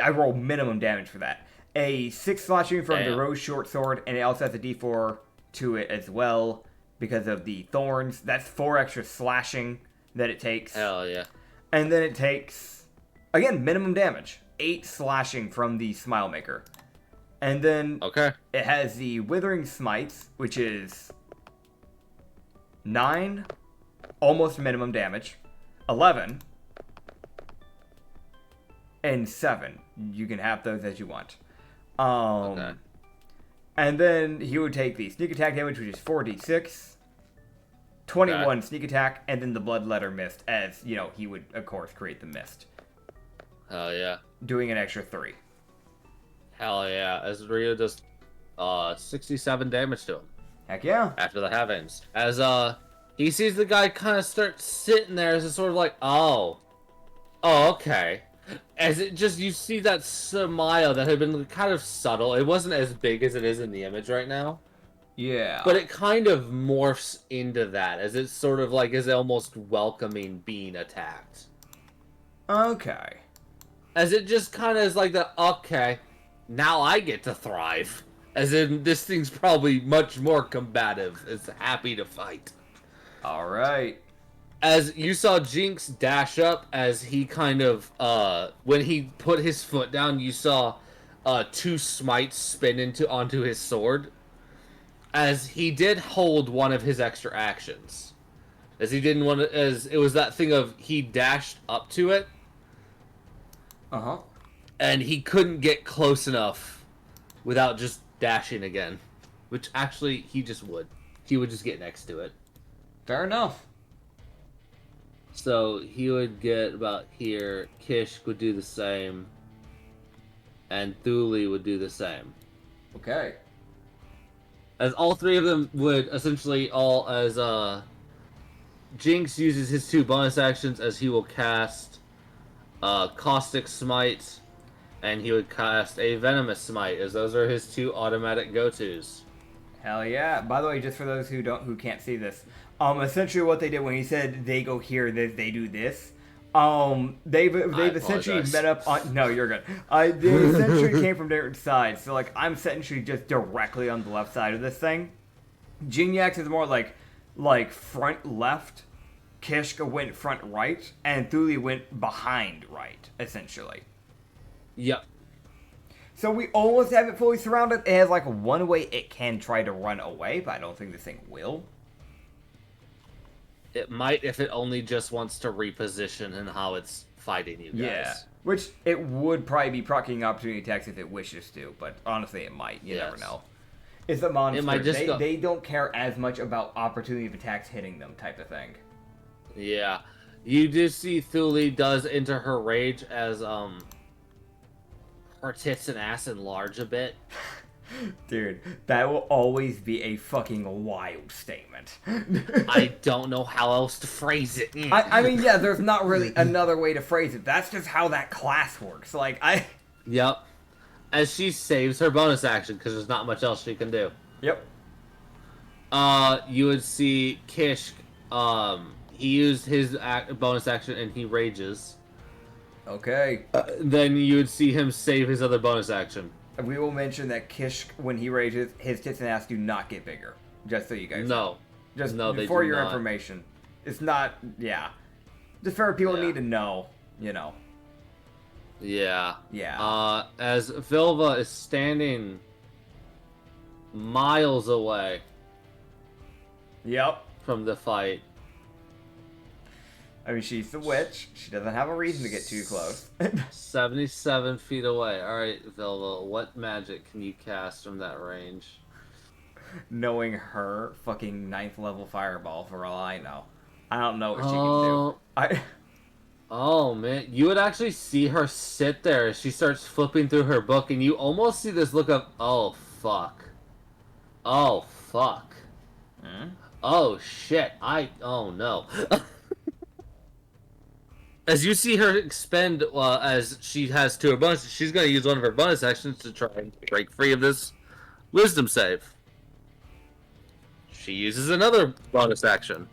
I roll minimum damage for that. A 6 slashing from the Rose Short Sword, and it also has a d4 to it as well because of the thorns. That's 4 extra slashing that it takes. Hell yeah. And then it takes, again, minimum damage. 8 slashing from the Smile Maker. And then it has the Withering Smites, which is 9, almost minimum damage, 11, and 7. You can have those as you want. And then he would take the Sneak Attack damage, which is 4d6, 21 Sneak Attack, and then the Bloodletter Mist, as, you know, he would, of course, create the mist. Hell yeah. Doing an extra 3. Hell yeah. As Rio does 67 damage to him. Heck yeah. After the heavens. As he sees the guy kind of start sitting there as a sort of like, oh, okay. As it just, you see that smile that had been kind of subtle. It wasn't as big as it is in the image right now. Yeah. But it kind of morphs into that as it's sort of like is almost welcoming being attacked. Okay. As it just kind of is like that, okay, now I get to thrive. As in, this thing's probably much more combative. It's happy to fight. Alright. As you saw Jinx dash up, as he kind of, when he put his foot down, you saw 2 smites spin onto his sword. As he did hold one of his extra actions. As he didn't want to, as it was that thing of, he dashed up to it. Uh-huh. And he couldn't get close enough without just dashing again. which actually he just would. He would just get next to it. Fair enough. So he would get about here. Kish would do the same. And Thule would do the same. Okay. As all three of them would essentially Jinx uses his 2 bonus actions as he will cast Caustic Smite, and he would cast a Venomous Smite, as those are his 2 automatic go-tos. Hell yeah. By the way, just for those who can't see this, essentially what they did when he said they go here, they do this. They've essentially met up on. No, you're good. They essentially came from different sides. So like I'm essentially just directly on the left side of this thing. Jinyax is more like front left. Kishka went front right, and Thule went behind right, essentially. Yep. So we almost have it fully surrounded. It has like one way it can try to run away, but I don't think this thing will. It might if it only just wants to reposition in how it's fighting you guys. Yeah. Which it would probably be proccing opportunity attacks if it wishes to, but honestly it might. You never know. It's a monster. It might just they don't care as much about opportunity of attacks hitting them type of thing. Yeah. You do see Thule does enter her rage as her tits and ass enlarge a bit. Dude, that will always be a fucking wild statement. I don't know how else to phrase it. I mean, yeah, there's not really another way to phrase it. That's just how that class works. Like, Yep. As she saves her bonus action, because there's not much else she can do. Yep. You would see Kish, he used his bonus action and he rages. Okay. Then you would see him save his other bonus action. We will mention that Kish, when he rages, his tits and ass do not get bigger. Just so you guys know. Just for your information. It's not, yeah. Just for people need to know, you know. Yeah. Yeah. As Vilva is standing miles away. Yep. From the fight. I mean, she's the witch. She doesn't have a reason to get too close. 77 feet away. Alright, Vilva, what magic can you cast from that range? Knowing her fucking 9th level fireball, for all I know. I don't know what she can do. Oh, man. You would actually see her sit there as she starts flipping through her book, and you almost see this look of, oh, fuck. Oh, fuck. Hmm? Oh, shit. Oh, no. As you see her expend, as she has 2 of her bonuses, she's going to use one of her bonus actions to try and break free of this wisdom save. She uses another bonus action.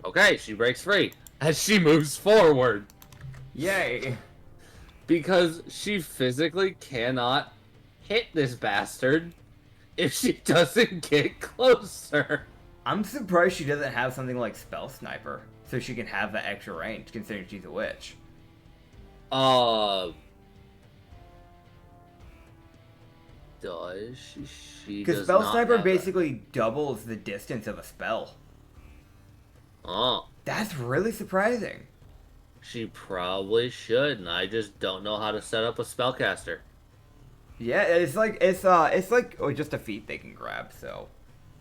Okay, she breaks free as she moves forward. Yay. Because she physically cannot hit this bastard if she doesn't get closer. I'm surprised she doesn't have something like Spell Sniper, so she can have that extra range, considering she's a witch. Does she? Because Spell Sniper basically doubles the distance of a spell. Oh. That's really surprising. She probably should, and I just don't know how to set up a spellcaster. Yeah, it's like just a feat they can grab, so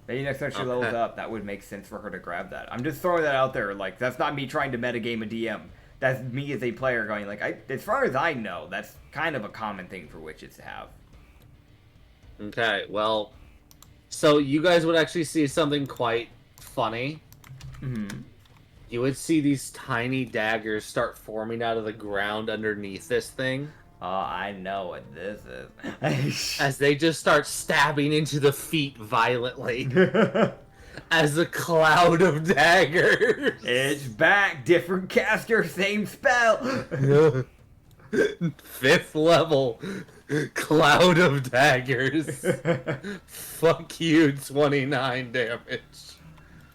maybe next time she levels up, that would make sense for her to grab that. I'm just throwing that out there, like, that's not me trying to metagame a DM. That's me as a player going, like, as far as I know, that's kind of a common thing for witches to have. Okay, well, so you guys would actually see something quite funny. Mm-hmm. You would see these tiny daggers start forming out of the ground underneath this thing. Oh, I know what this is. As they just start stabbing into the feet violently. As a cloud of daggers. It's back. Different caster, same spell. 5th level. Cloud of daggers. Fuck you, 29 damage.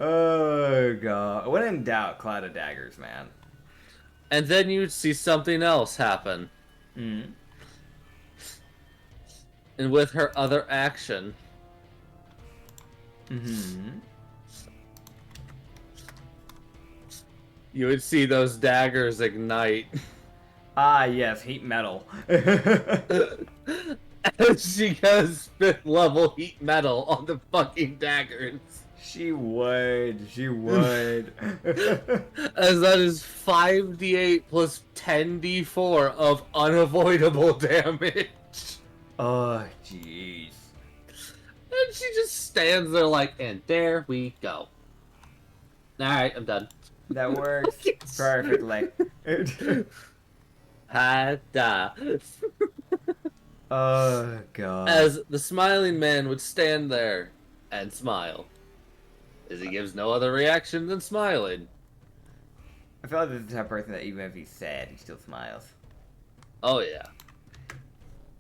Oh, God. When in doubt, cloud of daggers, man. And then you'd see something else happen. Mm-hmm. And with her other action... Mm-hmm. You would see those daggers ignite. Ah, yes, heat metal. She goes 5th level heat metal on the fucking daggers. She would. She would. As that is 5d8 plus 10d4 of unavoidable damage. Oh, jeez. And she just stands there like, and there we go. Alright, I'm done. That works perfectly. Ha-da. Oh, God. As the smiling man would stand there and smile. As he gives no other reaction than smiling. I feel like this is the type of person that even if he's sad, he still smiles. Oh, yeah.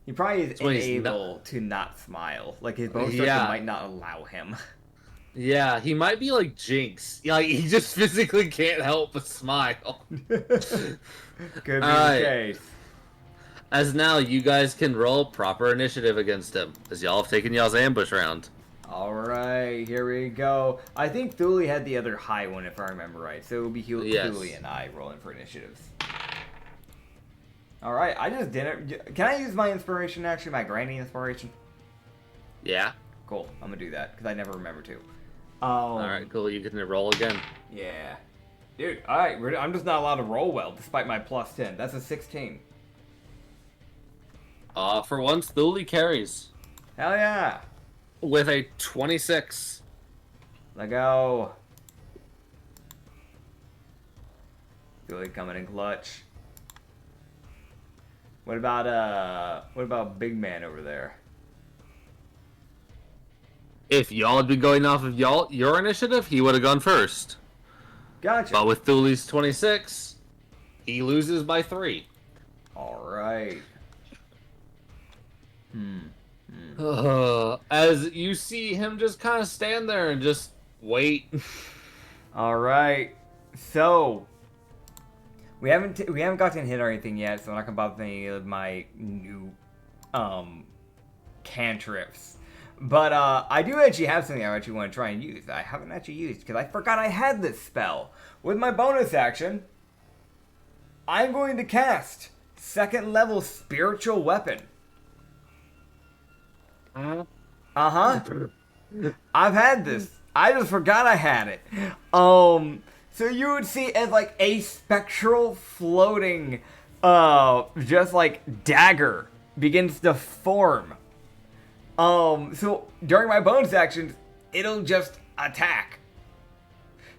He probably is when he's unable to not smile. Like, his bone structure might not allow him. Yeah, he might be like Jinx. Like, he just physically can't help but smile. Could be the case. As now, you guys can roll proper initiative against him, as y'all have taken y'all's ambush round. Alright, here we go. I think Thule had the other high one, if I remember right. So it would be Thule and I rolling for initiatives. Alright, I just didn't... Can I use my inspiration, actually? My granny inspiration? Yeah. Cool, I'm gonna do that, because I never remember to. Alright, cool. You can roll again. Yeah. Dude, alright, I'm just not allowed to roll well, despite my plus 10. That's a 16. For once, Thule carries. Hell yeah! With a 26. Let go. Thule coming in clutch. What about Big Man over there? If y'all had been going off of your initiative, he would have gone first. Gotcha. But with Thule's 26, he loses by 3. Alright. As you see him just kind of stand there and just wait. Alright. So we haven't gotten hit or anything yet, so I'm not gonna bother any of my new cantrips. But I do actually have something I actually want to try and use that I haven't actually used because I forgot I had this spell. With my bonus action, I'm going to cast 2nd level spiritual weapon. Uh-huh. I've had this. I just forgot I had it. So you would see as like a spectral floating just like dagger begins to form. So during my bonus actions, it'll just attack.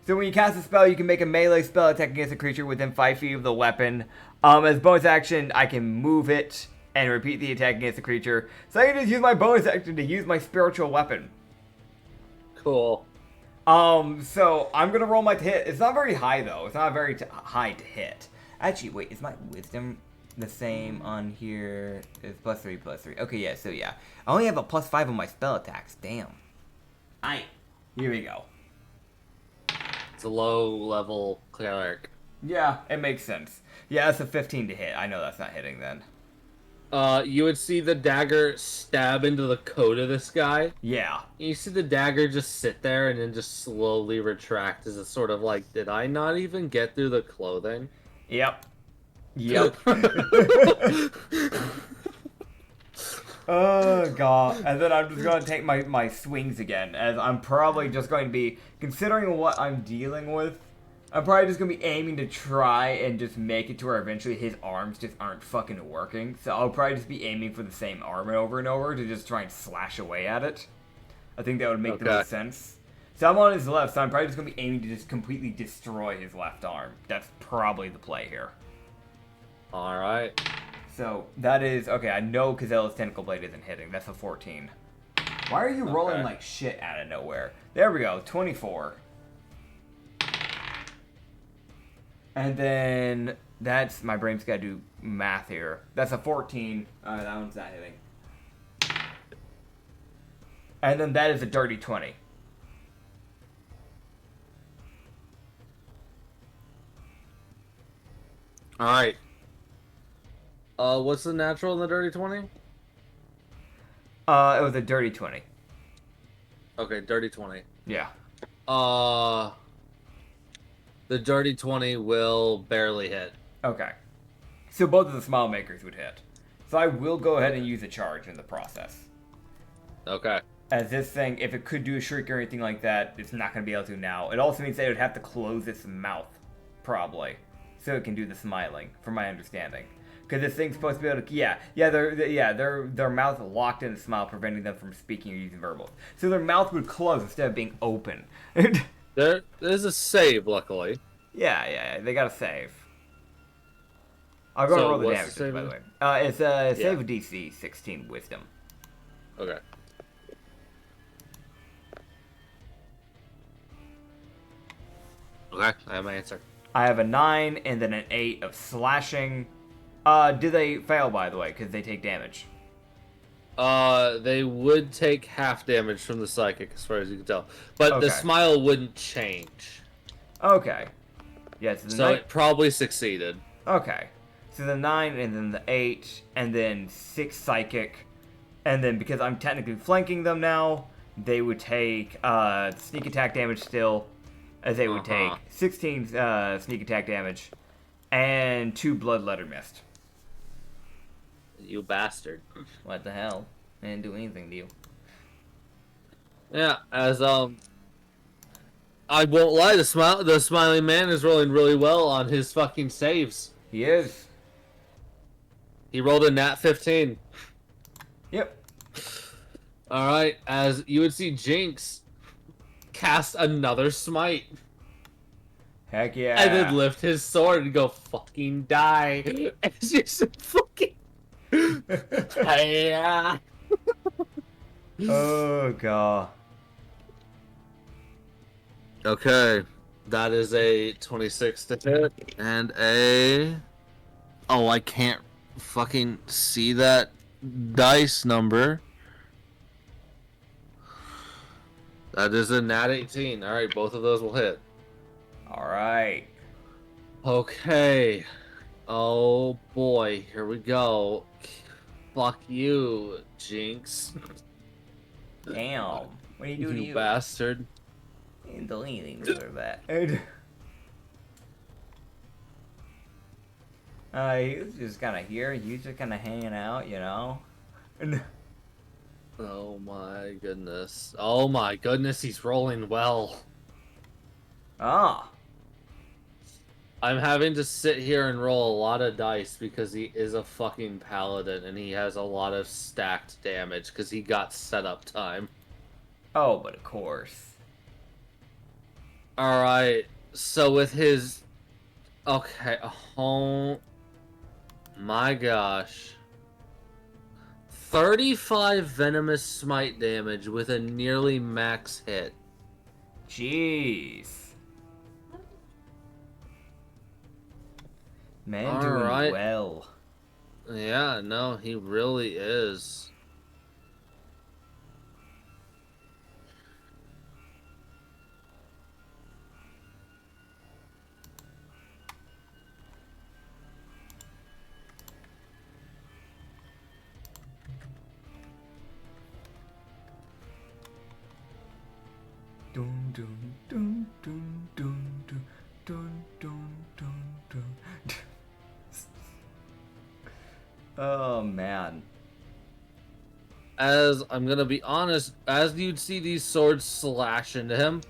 So when you cast a spell, you can make a melee spell attack against a creature within 5 feet of the weapon. As bonus action, I can move it and repeat the attack against the creature. So I can just use my bonus action to use my spiritual weapon. Cool. So I'm gonna roll my hit. It's not very high though. It's not very high to hit. Actually, wait, is my wisdom the same on here? It's +3/+3. Okay, yeah, so yeah. I only have a +5 on my spell attacks. Damn. Aight. Here we go. It's a low level cleric. Yeah, it makes sense. Yeah, that's a 15 to hit. I know that's not hitting then. You would see the dagger stab into the coat of this guy. Yeah. You see the dagger just sit there and then just slowly retract as a sort of like, did I not even get through the clothing? Yep. Yep. Oh, God. And then I'm just going to take my swings again, as I'm probably just going to be, considering what I'm dealing with, I'm probably just going to be aiming to try and just make it to where eventually his arms just aren't fucking working. So I'll probably just be aiming for the same arm over and over to just try and slash away at it. I think that would make the most sense. So I'm on his left, so I'm probably just going to be aiming to just completely destroy his left arm. That's probably the play here. Alright. So that is, okay, I know Kazella's Tentacle Blade isn't hitting. That's a 14. Why are you rolling like shit out of nowhere? There we go, 24. And then that's, my brain's got to do math here. That's a 14. That one's not hitting. And then that is a dirty 20. Alright. What's the natural in the dirty 20? It was a dirty 20. Okay, dirty 20. Yeah. The dirty 20 will barely hit. Okay. So both of the smile makers would hit. So I will go ahead and use a charge in the process. Okay. As this thing, if it could do a shriek or anything like that, it's not going to be able to now. It also means that it would have to close its mouth, probably, so it can do the smiling, from my understanding. Because this thing's supposed to be able to, their mouth locked in a smile, preventing them from speaking or using verbals. So their mouth would close instead of being open. There's a save, luckily. Yeah, they got to save. I'll go and roll the damage, by the way. It's a save of DC 16 Wisdom. Okay. Okay, I have my answer. I have a 9 and then an 8 of slashing. Do they fail, by the way, because they take damage? They would take half damage from the psychic, as far as you can tell. But the smile wouldn't change. Okay. Yeah, so it probably succeeded. Okay. So the 9 and then the 8 and then 6 psychic. And then because I'm technically flanking them now, they would take sneak attack damage still. As they would take 16 sneak attack damage and 2 bloodletter mist. You bastard. What the hell? I didn't do anything to you. Yeah, as I won't lie, the smiling man is rolling really well on his fucking saves. He is. He rolled a nat 15. Yep. Alright, as you would see Jinx cast another smite. Heck yeah. And then lift his sword and go fucking die. It's just fucking yeah. Oh god. Okay. That is a 26 to hit. And a... Oh, I can't fucking see that dice number. That is a nat 18. Alright, both of those will hit. Alright. Okay. Oh boy, here we go. Fuck you, Jinx. Damn. What are you doing to you? You bastard. I didn't do anything to deserve that. He was just kind of here. You just kind of hanging out, you know? Oh my goodness. Oh my goodness, he's rolling well. Ah. I'm having to sit here and roll a lot of dice because he is a fucking paladin and he has a lot of stacked damage because he got setup time. Oh, but of course. Alright, so with his... Okay, oh my gosh. 35 venomous smite damage with a nearly max hit. Jeez. Man doing well. Yeah, no, he really is. Dun dun dun dun dun dun dun dun dun dun. Oh man. As I'm gonna be honest, as you'd see these swords slash into him,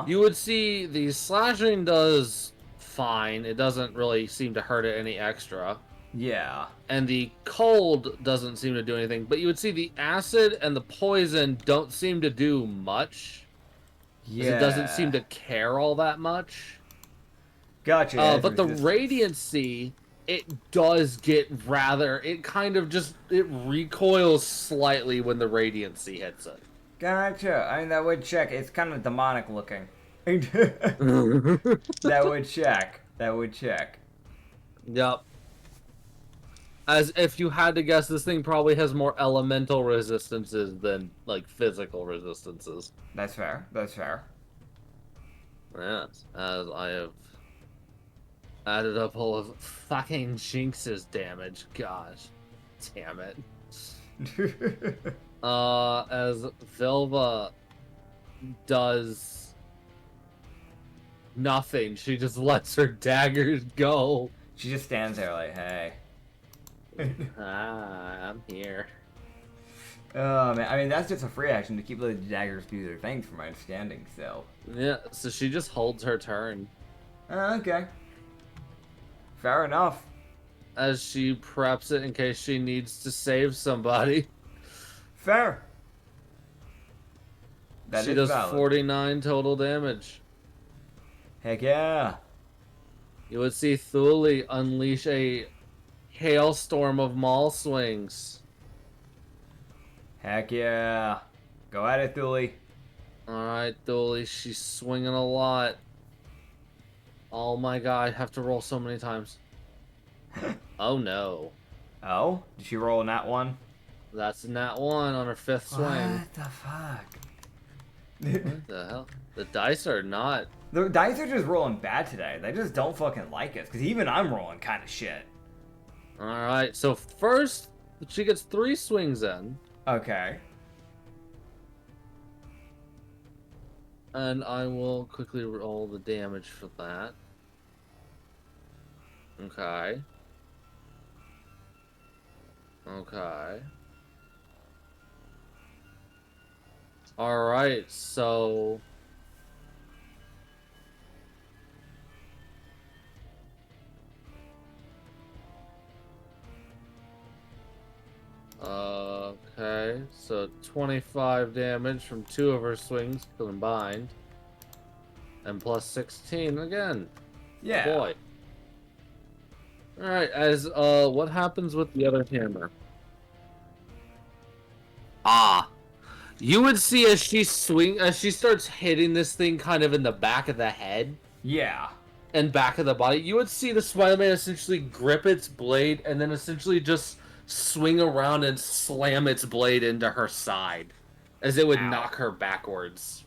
you would see the slashing does fine. It doesn't really seem to hurt it any extra. Yeah. And the cold doesn't seem to do anything, but you would see the acid and the poison don't seem to do much. Yeah. It doesn't seem to care all that much. Gotcha. But the radiancy, it does get rather... It kind of just... It recoils slightly when the radiancy hits it. Gotcha. I mean, that would check. It's kind of demonic looking. That would check. That would check. Yep. As if you had to guess, this thing probably has more elemental resistances than, like, physical resistances. That's fair. That's fair. Yes, as I have added up all of fucking Jinx's damage. Gosh. Damn it. As Vilva does nothing. She just lets her daggers go. She just stands there like, hey. I'm here. Oh man, I mean that's just a free action to keep letting the daggers do their things, from my understanding. So. Yeah, so she just holds her turn. Okay. Fair enough. As she preps it in case she needs to save somebody. Fair. That She is does valid. 49 total damage. Heck yeah. You would see Thule unleash a hailstorm of maul swings. Heck yeah. Go at it, Thule. Alright, Thule, she's swinging a lot. Oh my god, I have to roll so many times. Oh no. Oh? Did she roll in that one? That's a nat 1 on her 5th swing. What the fuck? What the hell? The dice are not... The dice are just rolling bad today. They just don't fucking like us. Because even I'm rolling kind of shit. Alright, so first, she gets 3 swings in. Okay. And I will quickly roll the damage for that. Okay. Okay. Alright, so... Okay, so 25 damage from 2 of her swings combined. And plus 16 again. Yeah. Boy. Alright, as what happens with the other hammer? You would see as she starts hitting this thing kind of in the back of the head Yeah. and back of the body, you would see the Spider-Man essentially grip its blade and then essentially just swing around and slam its blade into her side as it would knock her backwards.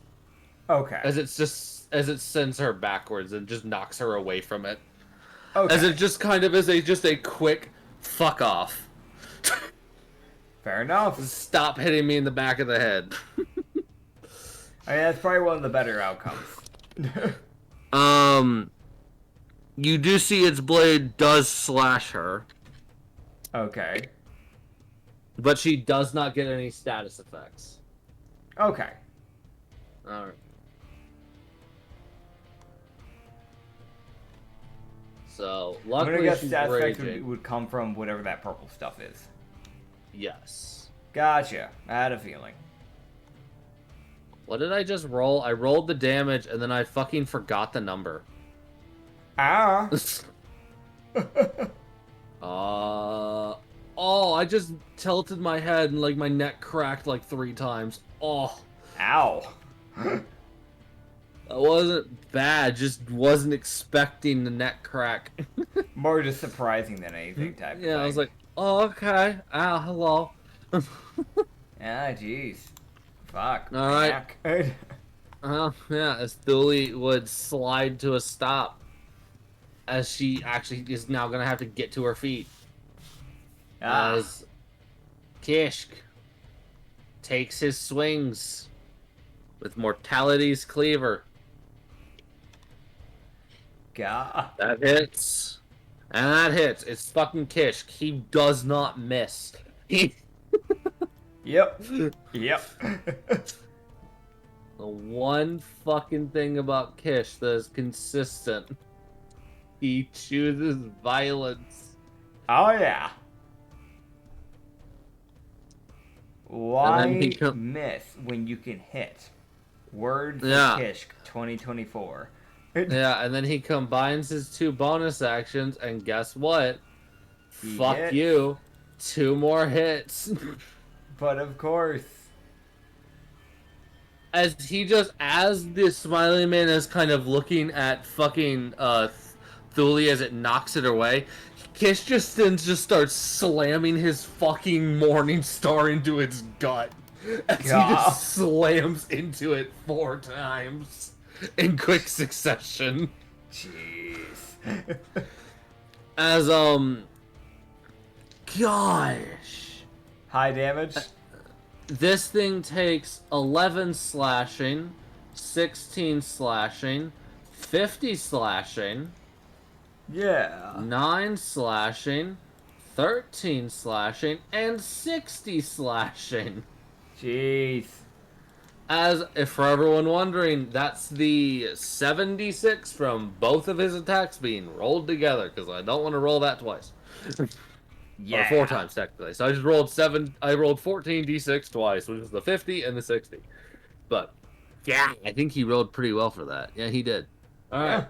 Okay. As it sends her backwards and just knocks her away from it. Okay. As it just kind of is a quick fuck off. Fair enough. Stop hitting me in the back of the head. I mean, that's probably one of the better outcomes. You do see its blade does slash her. Okay. But she does not get any status effects. Okay. Alright. So, I'm luckily gonna guess she's stat effect raging. would come from whatever that purple stuff is. Yes. Gotcha. I had a feeling. What did I just roll? I rolled the damage and then I fucking forgot the number. Ah. Oh, I just tilted my head and like my neck cracked like 3 times. Oh. Ow. That wasn't bad, just wasn't expecting the neck crack. More just surprising than anything type of thing. Yeah, I was like, oh, okay. Ow, hello. Ah, jeez. Fuck. Alright. Yeah, as Thule would slide to a stop. As she actually is now gonna have to get to her feet. As Kishk takes his swings with Mortality's Cleaver. God. That hits. And that hits. It's fucking Kishk. He does not miss. He... Yep. Yep. The one fucking thing about Kish that is consistent. He chooses violence. Oh, yeah. Why he miss when you can hit? Word for Yeah. Kishk 2024. Yeah, and then he combines his 2 bonus actions, and guess what? He Fuck hits. you. 2 more hits. But of course. As the Smiling Man is kind of looking at fucking Thule as it knocks it away, Kish just starts slamming his fucking Morning Star into its gut. As he just slams into it 4 times in quick succession. Jeez. As gosh. High damage? This thing takes 11 slashing, 16 slashing, 50 slashing, Yeah. 9 slashing, 13 slashing, and 60 slashing. Jeez. As, if for everyone wondering, that's the 76 from both of his attacks being rolled together, because I don't want to roll that twice. Yeah. Or 4 times, technically. So I just rolled 14 d6 twice, which is the 50 and the 60. But, yeah, I think he rolled pretty well for that. Yeah, he did. Alright. Yeah.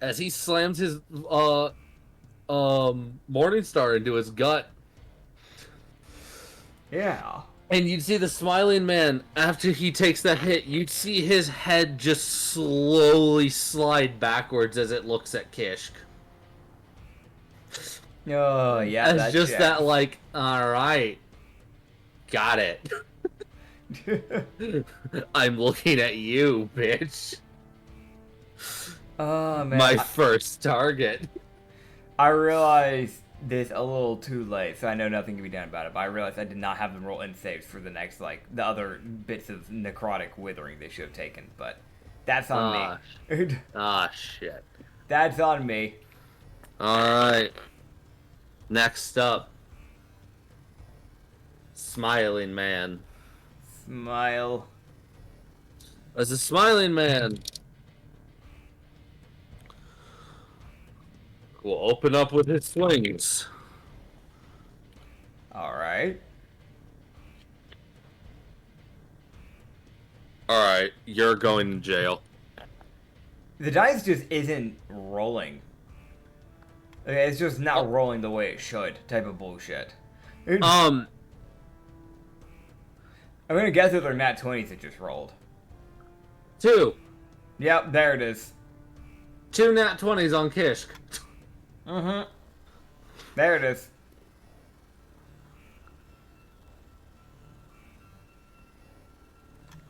As he slams his, Morningstar into his gut. Yeah. And you'd see the smiling man, after he takes that hit, you'd see his head just slowly slide backwards as it looks at Kishk. Oh, yeah. As just that, like, alright. Got it. I'm looking at you, bitch. Oh, man. My first target. I realized this a little too late, so I know nothing can be done about it, but I realized I did not have them roll in saves for the next, like, the other bits of necrotic withering they should have taken, but that's on me. Shit. That's on me. Alright. Next up. Smiling Man. Smile. As a smiling man will open up with his swings. Alright. Alright, you're going to jail. The dice just isn't rolling. Okay, it's just not rolling the way it should, type of bullshit. I'm gonna guess that they're nat 20s that just rolled. 2. Yep, there it is. 2 nat 20s on Kishk. Mm-hmm. There it is.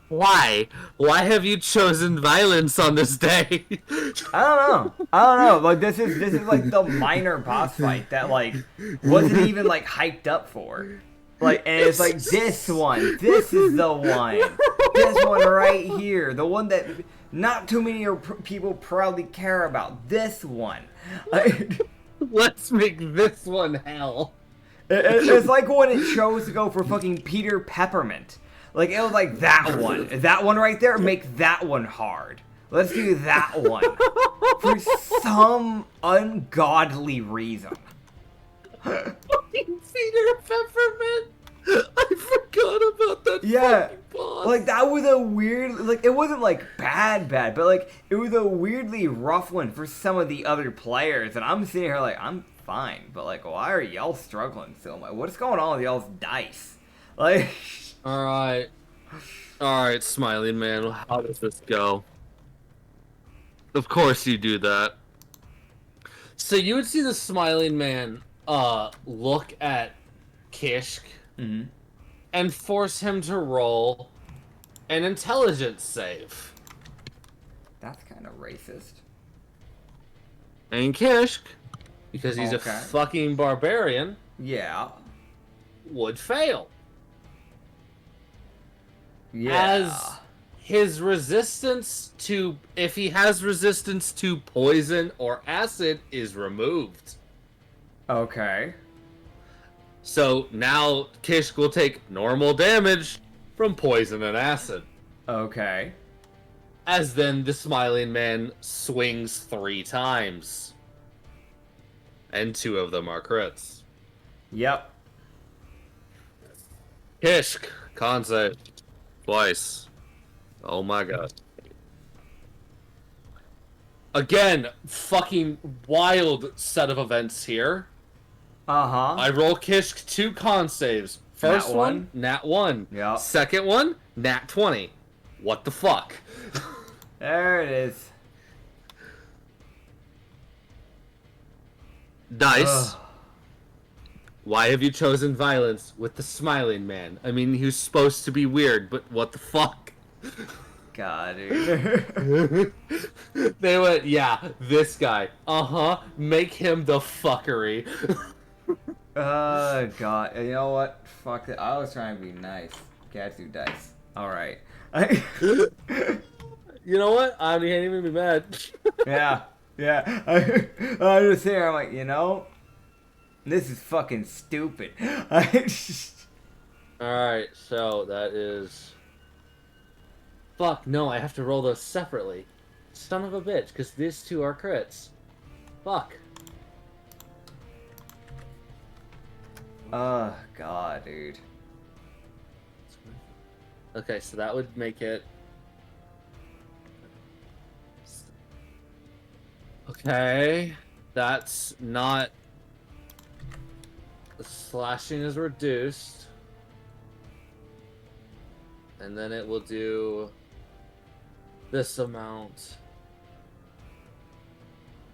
Why? Why have you chosen violence on this day? I don't know. Like this is like the minor boss fight that like wasn't even like hyped up for. Like, and it's like this one. This is the one. This one right here. The one that not too many people proudly care about. This one. Let's make this one hell. It's like when it chose to go for fucking Peter Peppermint. Like, it was like that one. That one right there, make that one hard. Let's do that one. For some ungodly reason. Fucking Peter Peppermint! I forgot about that fucking boss. Like, that was a weird... Like, it wasn't, like, bad, but, like, it was a weirdly rough one for some of the other players. And I'm sitting here like, I'm fine. But, like, why are y'all struggling so much? What's going on with y'all's dice? Like... Alright. Alright, Smiling Man, how does this go? Of course you do that. So you would see the Smiling Man look at Kishk and force him to roll an intelligence save. That's kind of racist. And Kishk, because he's a fucking barbarian, would fail. Yeah. As his resistance to, if he has resistance to poison or acid, is removed. Okay. So now Kishk will take normal damage from poison and acid. Okay. As then the Smiling Man swings 3 times. And 2 of them are crits. Yep. Kishk, con save. Twice. Oh my god. Again, fucking wild set of events here. I roll Kishk 2 con saves. First one, nat 1. Yep. Second one, nat 20. What the fuck? There it is. Dice. Ugh. Why have you chosen violence with the Smiling Man? I mean, he was supposed to be weird, but what the fuck? God, dude. They went, yeah, this guy. Make him the fucking. Oh, God. You know what? Fuck it. I was trying to be nice. Cats do dice. Alright. You know what? I can't even be mad. Yeah. I'm just here. I'm like, you know, This is fucking stupid. Alright, so that is... Fuck, no, I have to roll those separately. Son of a bitch, because these two are crits. Fuck. Oh, God, dude. Okay, so that would make it... Okay, that's not... The slashing is reduced. And then it will do this amount.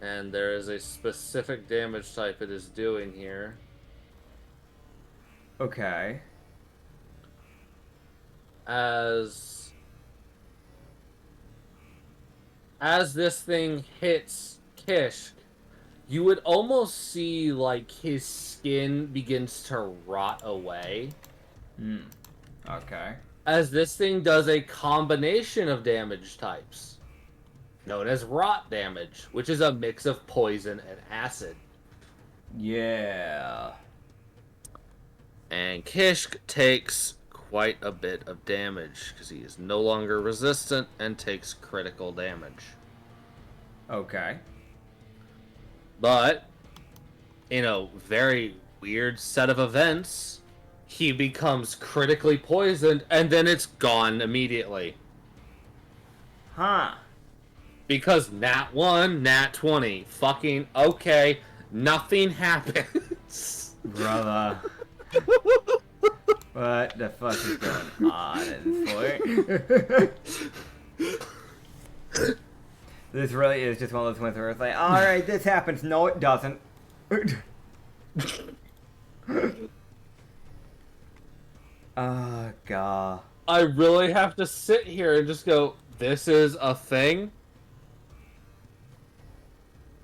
And there is a specific damage type it is doing here. Okay. As this thing hits Kish, you would almost see like his skin begins to rot away. Okay. As this thing does a combination of damage types, known as rot damage, which is a mix of poison and acid. Yeah. And Kishk takes quite a bit of damage, because he is no longer resistant and takes critical damage. Okay. But, in a very weird set of events, he becomes critically poisoned, and then it's gone immediately. Huh. Because nat 1, nat 20. Fucking okay, nothing happens. Brother. What the fuck is going on in this point? This really is just one of those ones where it's like, alright, this happens. No, it doesn't. Oh, God. I really have to sit here and just go, this is a thing?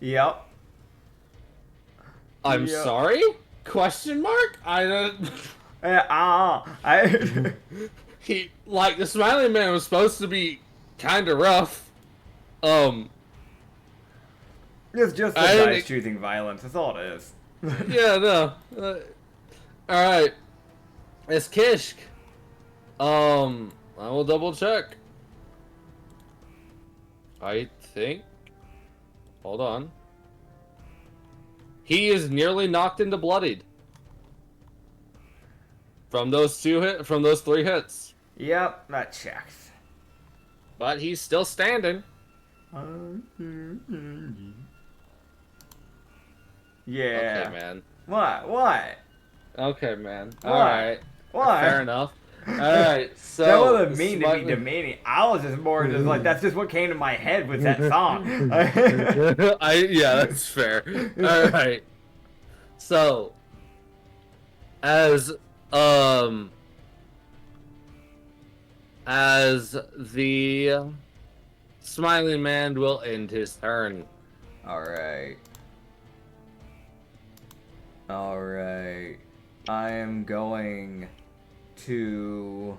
Yep. I'm Yep. sorry? Question mark? I don't... He, like, the Smiling Man was supposed to be kind of rough. It's just the dice choosing violence. That's all it is. Yeah, no. Alright. It's Kishk. I will double check. I think... Hold on. He is nearly knocked into bloodied. From those 3 hits. Yep, that checks. But he's still standing. Yeah. Okay, man. What? Okay, man. What? Alright. What? Fair enough. Alright, so... That wasn't mean to be demeaning. I was just more just like, that's just what came to my head with that song. Yeah, that's fair. Alright. So... As the Smiling Man will end his turn. Alright. I am going to...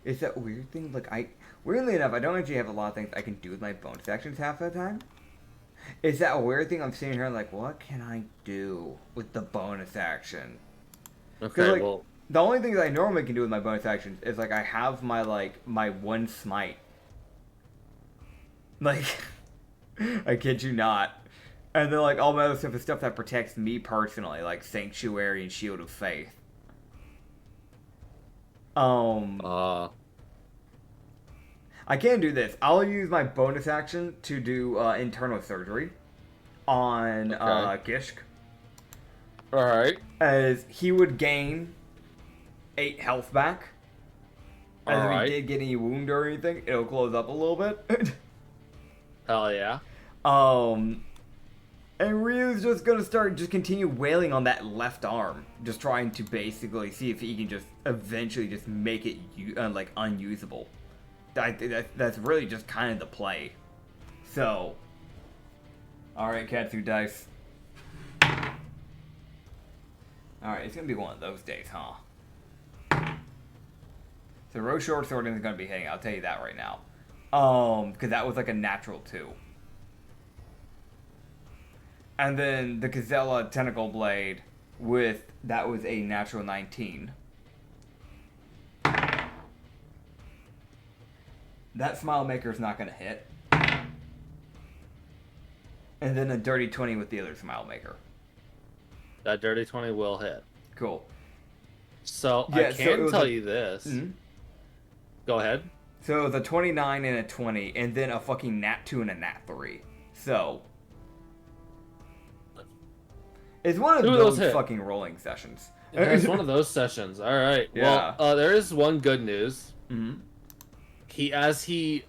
Is that weird thing? Like, weirdly enough, I don't actually have a lot of things I can do with my bonus actions half the time. Is that a weird thing? I'm sitting here like, what can I do with the bonus action? Okay, like, well... The only things I normally can do with my bonus actions is, like, I have my, like, my one smite. Like, I kid you not. And then, like, all my other stuff is stuff that protects me personally, like Sanctuary and Shield of Faith. I can do this. I'll use my bonus action to do internal surgery on Gishk. Alright. As he would gain 8 health back. And if he did get any wound or anything, it'll close up a little bit. Hell yeah. And Ryu's just gonna continue wailing on that left arm, just trying to basically see if he can just eventually just make it like unusable. That's really just kind of the play. So, alright, Katsu dice. Alright, it's gonna be one of those days, huh? So Rose Short Sword isn't gonna be hitting, I'll tell you that right now. Because that was like a natural 2. And then the Gazella Tentacle Blade that was a natural 19. That Smile Maker's not going to hit. And then a dirty 20 with the other Smile Maker. That dirty 20 will hit. Cool. So I can tell you this. Mm-hmm. Go ahead. So it was a 29 and a 20, and then a fucking nat 2 and a nat 3. So it's one of those fucking rolling sessions. It's one of those sessions. All right. Yeah. Well, there is one good news. Mm-hmm. As he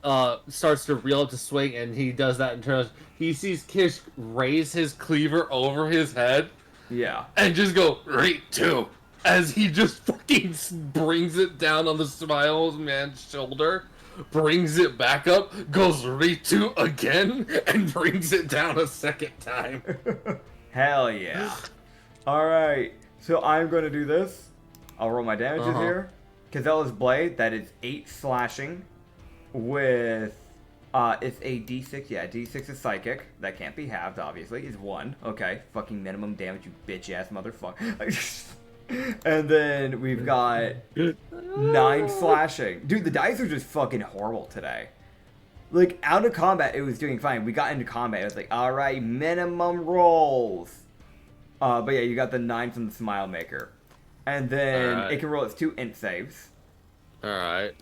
starts to reel up to swing, and he does that in turn, he sees Kish raise his cleaver over his head. Yeah. And just go right 2 as he just fucking brings it down on the Smile Man's shoulder, brings it back up, goes right 2 again, and brings it down a second time. Hell yeah. Alright, so I'm going to do this. I'll roll my damages here. Kazella's Blade, that is 8 slashing with, it's a d6, yeah, d6 is psychic. That can't be halved, obviously. Is 1. Okay, fucking minimum damage, you bitch-ass motherfucker. And then we've got 9 slashing. Dude, the dice are just fucking horrible today. Like, out of combat, it was doing fine. We got into combat, it was like, alright, minimum rolls. But yeah, you got the 9 from the Smile Maker. And then it can roll its 2 int saves. Alright.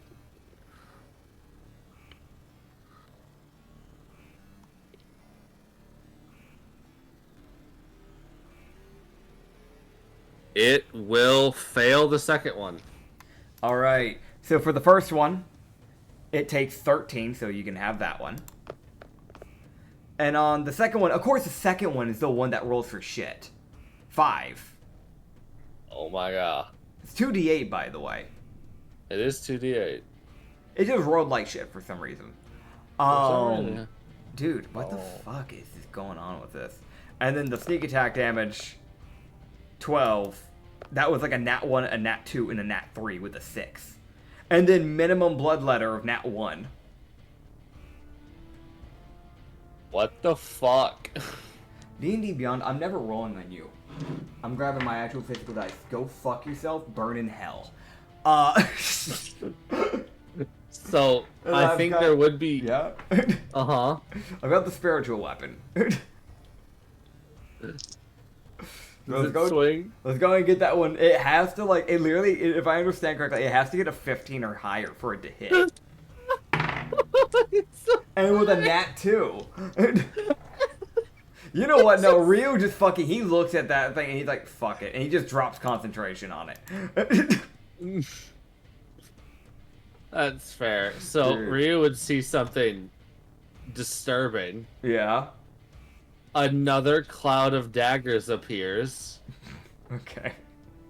It will fail the second one. Alright. So for the first one, it takes 13, so you can have that one. And on the second one, of course the second one is the one that rolls for shit. 5. Oh my god. It's 2d8, by the way. It is 2d8. It just rolled like shit for some reason. Dude, what the fuck is this going on with this? And then the sneak attack damage, 12. That was like a nat 1, a nat 2, and a nat 3 with a 6. And then minimum blood letter of nat 1. What the fuck? D&D Beyond, I'm never rolling on you. I'm grabbing my actual physical dice. Go fuck yourself, burn in hell. So, I think there would be... Yeah? Uh-huh. I've got the spiritual weapon. Let's go and get that one. It has to, like, it literally, if I understand correctly, it has to get a 15 or higher for it to hit. And with a nat 2. You know what? No, Ryu just fucking, he looks at that thing and he's like, fuck it. And he just drops concentration on it. That's fair. So, dude. Ryu would see something disturbing. Yeah. Another cloud of daggers appears. Okay.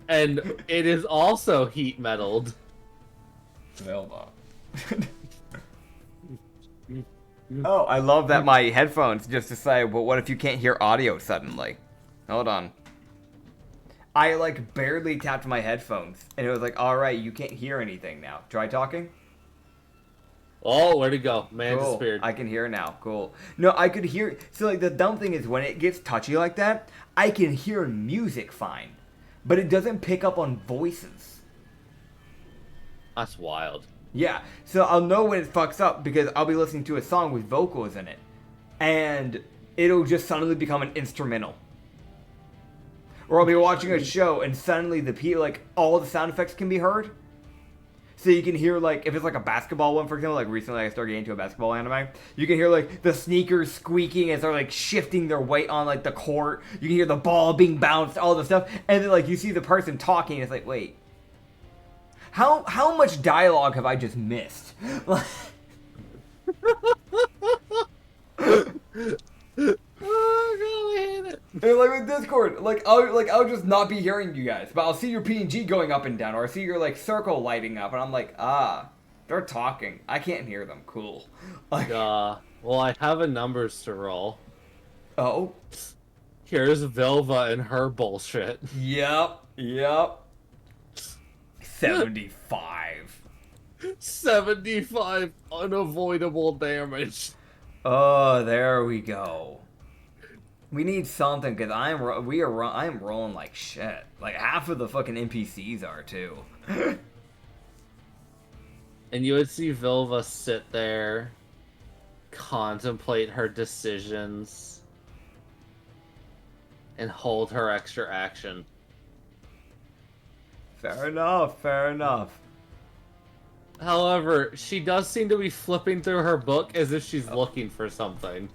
And it is also heat metalled. Well, oh, I love that my headphones just decide, well, what if you can't hear audio suddenly? Hold on. I, like, barely tapped my headphones, and it was like, alright, you can't hear anything now. Try talking? Oh, where'd it go? Man cool. disappeared. I can hear now. Cool. No, I could hear... So, like, the dumb thing is, when it gets touchy like that, I can hear music fine. But it doesn't pick up on voices. That's wild. Yeah, so I'll know when it fucks up because I'll be listening to a song with vocals in it. And it'll just suddenly become an instrumental. Or I'll be watching a show and suddenly like, all the sound effects can be heard. So you can hear, like, if it's like a basketball one, for example, like recently I started getting into a basketball anime, you can hear, like, the sneakers squeaking as they're, like, shifting their weight on, like, the court. You can hear the ball being bounced, all the stuff. And then, like, you see the person talking, and it's like, wait. How much dialogue have I just missed? Oh, God, I hate it. And like with Discord, I'll just not be hearing you guys, but I'll see your PNG going up and down, or I see your like circle lighting up, and I'm like, they're talking. I can't hear them. Cool. Like, well, I have a numbers to roll. Oh. Here's Vilva and her bullshit. Yep. 75. 75 unavoidable damage. Oh, there we go. We need something because I'm rolling like shit. Like half of the fucking NPCs are too. And you would see Vilva sit there, contemplate her decisions, and hold her extra action. Fair enough, fair enough. However, she does seem to be flipping through her book as if she's looking for something.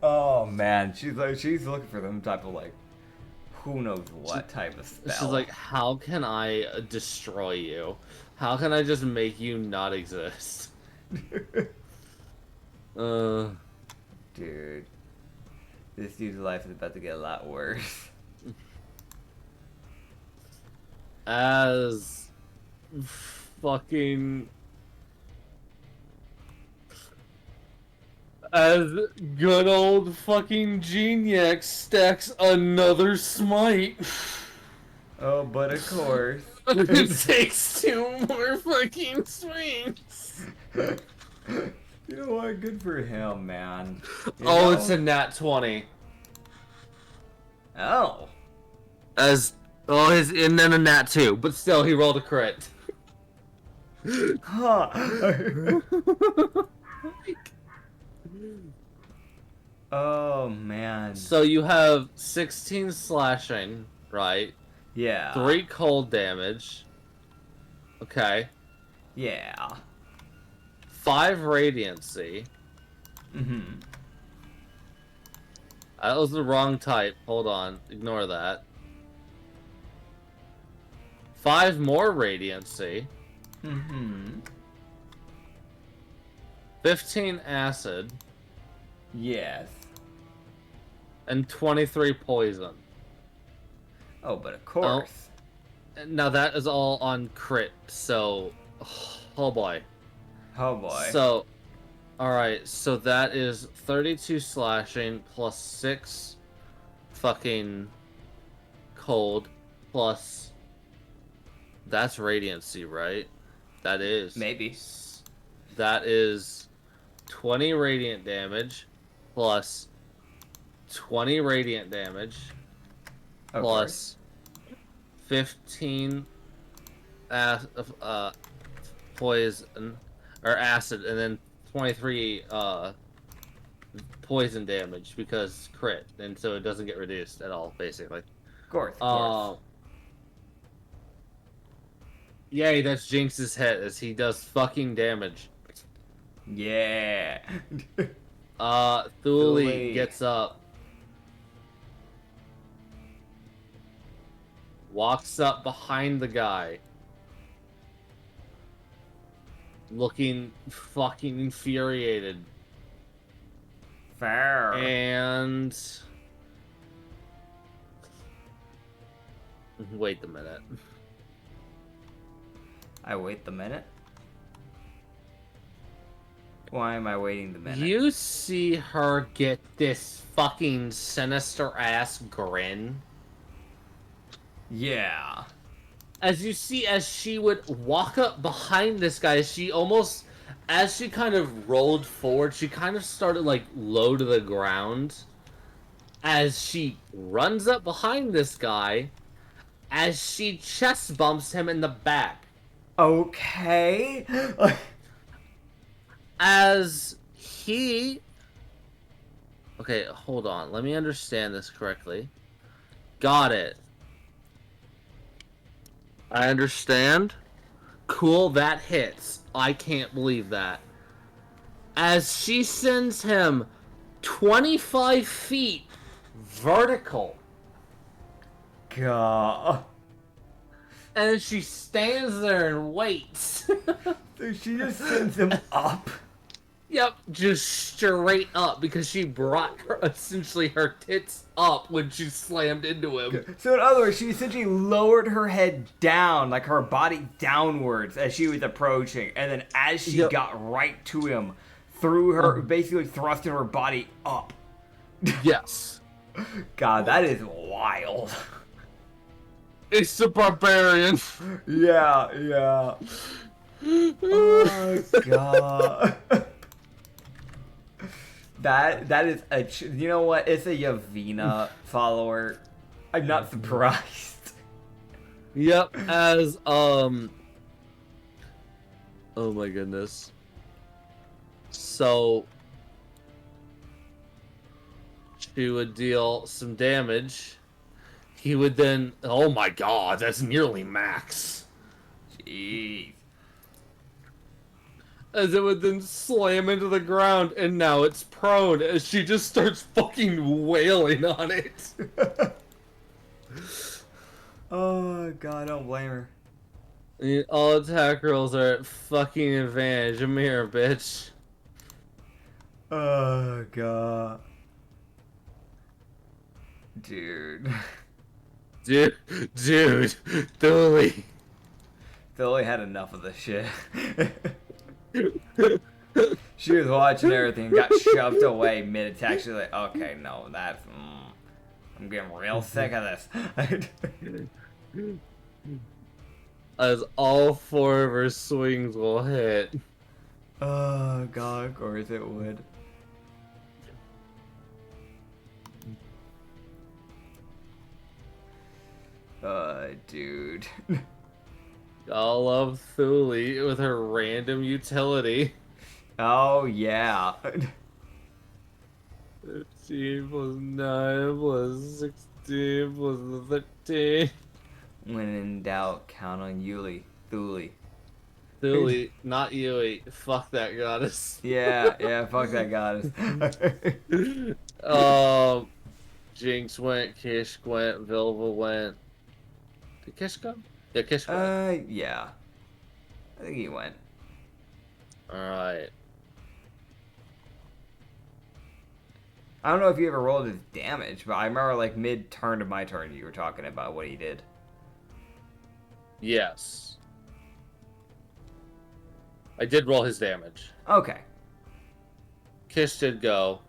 Oh man, she's looking for them type of like, who knows what type of spell. She's like, how can I destroy you? How can I just make you not exist? Dude, this dude's life is about to get a lot worse. As fucking as good old fucking Geniac stacks another smite. Oh, but of course. It takes 2 more fucking swings. You know what? Good for him, man. It's a nat 20. Oh. And then a nat 2, but still he rolled a crit. Huh. Oh man. So you have 16 slashing, right? Yeah. 3 cold damage. Okay. Yeah. 5 radiancy. Mm-hmm. That was the wrong type. Hold on. Ignore that. 5 more radiancy. Mm-hmm. 15 acid. Yes. And 23 poison. Oh, but of course. Now that is all on crit, so... Oh boy. Oh boy. So... Alright, so that is 32 slashing plus 6 fucking cold plus... That's radiancy, right? That is. Maybe. That is 20 radiant damage plus 20 radiant damage plus 15 poison or acid, and then 23 poison damage because crit, and so it doesn't get reduced at all, basically. Of course. Yay, that's Jinx's hit as he does fucking damage. Yeah. Thule gets up. Walks up behind the guy. Looking fucking infuriated. Fair. And... Wait a minute. I wait the minute? Why am I waiting the minute? You see her get this fucking sinister ass grin? Yeah. As you see, as she would walk up behind this guy, as she kind of rolled forward, she kind of started like low to the ground. As she runs up behind this guy, as she chest bumps him in the back. Okay. As he... Okay, hold on. Let me understand this correctly. Got it. I understand. Cool, that hits. I can't believe that. As she sends him 25 feet vertical. God. And she stands there and waits. So she just sends him up? Yep, just straight up, because she brought essentially her tits up when she slammed into him. So in other words, she essentially lowered her head down, like her body downwards as she was approaching, and then as she got right to him, threw her, basically thrusting her body up. Yes. God, that is wild. It's the barbarian. Yeah. Oh god. That is you know what? It's a Yavina follower. I'm not surprised. Yep, as oh my goodness. So she would deal some damage. He would then, oh my god, that's nearly max. Jeez. As it would then slam into the ground, and now it's prone as she just starts fucking wailing on it. Oh god, I don't blame her. All attack rolls are at fucking advantage. I'm here, bitch. Oh god. Dude. Dude, Thule. Philly had enough of this shit. She was watching everything, got shoved away mid-attack. She's like, okay, no, that's... I'm getting real sick of this. As all 4 of her swings will hit. Oh god, of course it would. Dude. Y'all love Thule with her random utility. Oh yeah. 15 plus 9 plus 16 plus the 13. When in doubt, count on Yuli. Thule. Thule, not Yui. Fuck that goddess. Yeah, fuck that goddess. Jinx went, Kish went, Vilva went. Did Kish go? Yeah, Kish went. Yeah. I think he went. Alright. I don't know if you ever rolled his damage, but I remember like mid-turn to my turn you were talking about what he did. Yes. I did roll his damage. Okay. Kish did go.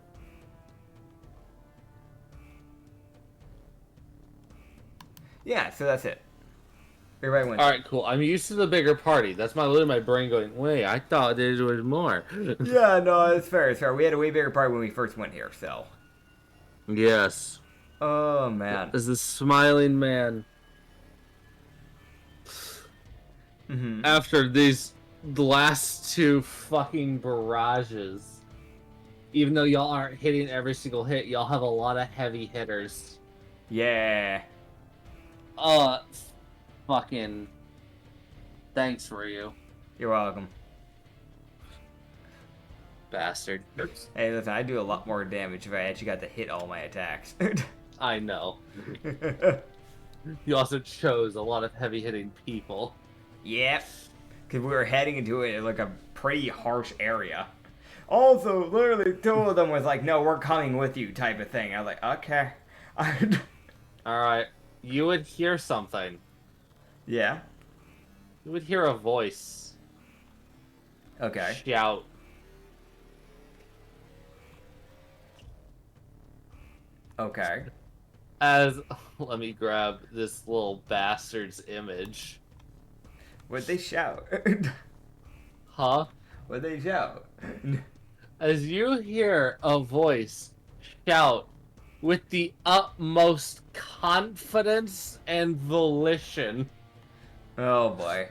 Yeah, so that's it. Everybody went. Alright, cool. I'm used to the bigger party. That's literally my brain going, wait, I thought there was more. Yeah, no, it's fair, it's fair. We had a way bigger party when we first went here, so. Yes. Oh, man. As the smiling man. Mm-hmm. After the last 2 fucking barrages, even though y'all aren't hitting every single hit, y'all have a lot of heavy hitters. Yeah. Fucking thanks for you. You're welcome. Bastard. Hey, listen, I do a lot more damage if I actually got to hit all my attacks. I know. You also chose a lot of heavy hitting people. Yep. Because we were heading into it like a pretty harsh area. Also, literally, 2 of them was like, no, we're coming with you type of thing. I was like, okay. Alright. You would hear something. Yeah. You would hear a voice. Okay. Shout. Okay. Let me grab this little bastard's image. What'd they shout? Huh? What'd they shout? As you hear a voice shout with the utmost confidence and volition. Oh boy.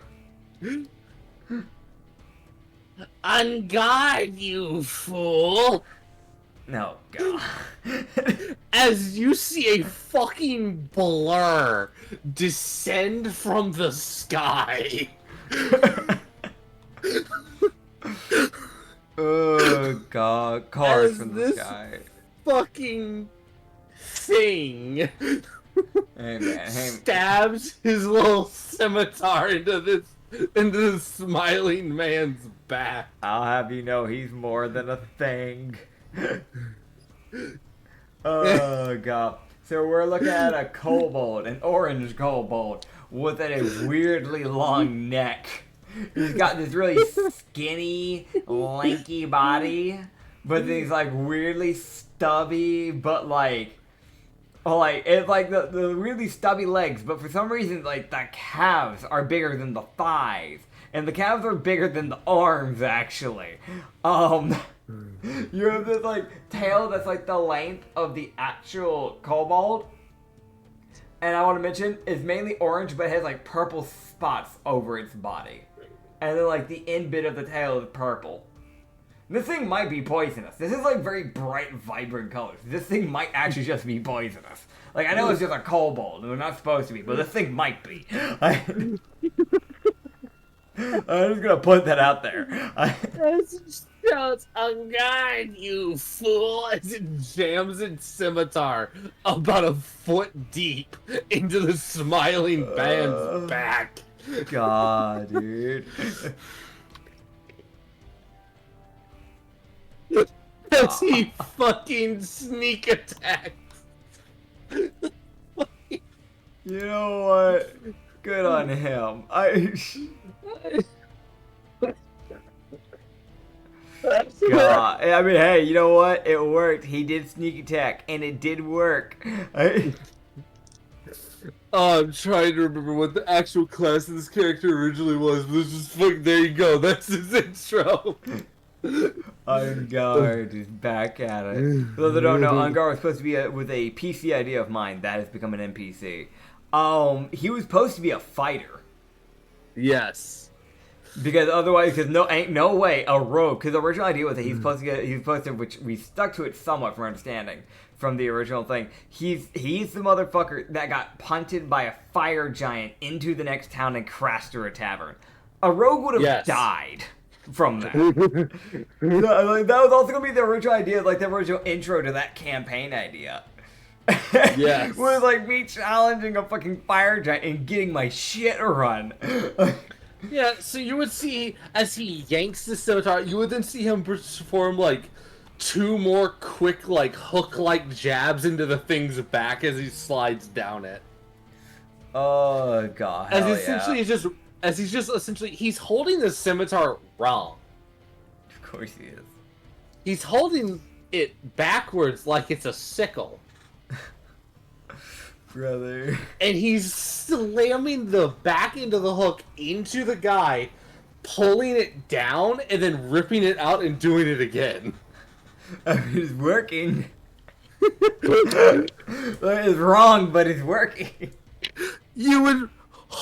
On guard, you fool! No, God. As you see a fucking blur descend from the sky. Oh God, cars As from the this sky. fucking thing Hey man, hey. stabs his little scimitar into the smiling man's back. I'll have you know he's more than a thing. Oh God. So we're looking at a kobold, an orange kobold, with a weirdly long neck. He's got this really skinny, lanky body, but these like weirdly stubby, but like it's like the really stubby legs, but for some reason like the calves are bigger than the thighs, and the calves are bigger than the arms, actually. You have this, like, tail that's, like, the length of the actual kobold. And I want to mention, it's mainly orange, but it has, like, purple spots over its body. And then, like, the end bit of the tail is purple. This thing might be poisonous. This is, like, very bright, vibrant colors. This thing might actually just be poisonous. Like, I know it's just a kobold, and they're not supposed to be, but this thing might be. I'm just gonna put that out there. Shouts, "A guide, you fool!" as it jams its scimitar about a foot deep into the smiling band's back. God, dude. As he fucking sneak attacks. You know what? Good on him. God. I mean, hey, you know what? It worked. He did sneak attack, and it did work. Oh, I'm trying to remember what the actual class of this character originally was, but it's just fuck. There you go. That's his intro. Unguard is back at it. For those that don't know, Unguard was supposed to be with a PC idea of mine that has become an NPC. He was supposed to be a fighter. Yes. Because otherwise, because ain't no way a rogue. Because the original idea was that he's supposed to, which we stuck to it somewhat from understanding from the original thing. He's the motherfucker that got punted by a fire giant into the next town and crashed through a tavern. A rogue would have died from that. Like, that was also gonna be the original idea, like the original intro to that campaign idea. Yes. Was like me challenging a fucking fire giant and getting my shit run. Yeah, so you would see, as he yanks the scimitar, you would then see him perform, like, 2 more quick, like, hook-like jabs into the thing's back as he slides down it. Oh, God. As essentially he's just essentially, he's holding the scimitar wrong. Of course he is. He's holding it backwards like it's a sickle. Brother. And he's slamming the back end of the hook into the guy, pulling it down, and then ripping it out and doing it again. I mean, it's working. It's wrong, but it's working. You would...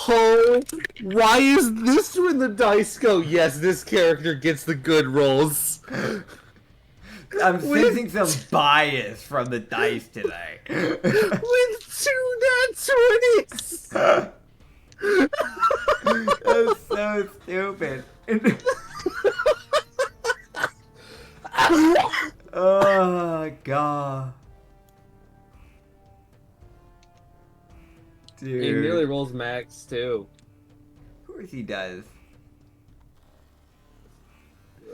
Oh, why is this when the dice go, yes, this character gets the good rolls? I'm sensing some bias from the dice today. With 2 nat 20s! That's so stupid. Oh, God. Dude. He nearly rolls max, too. Of course he does.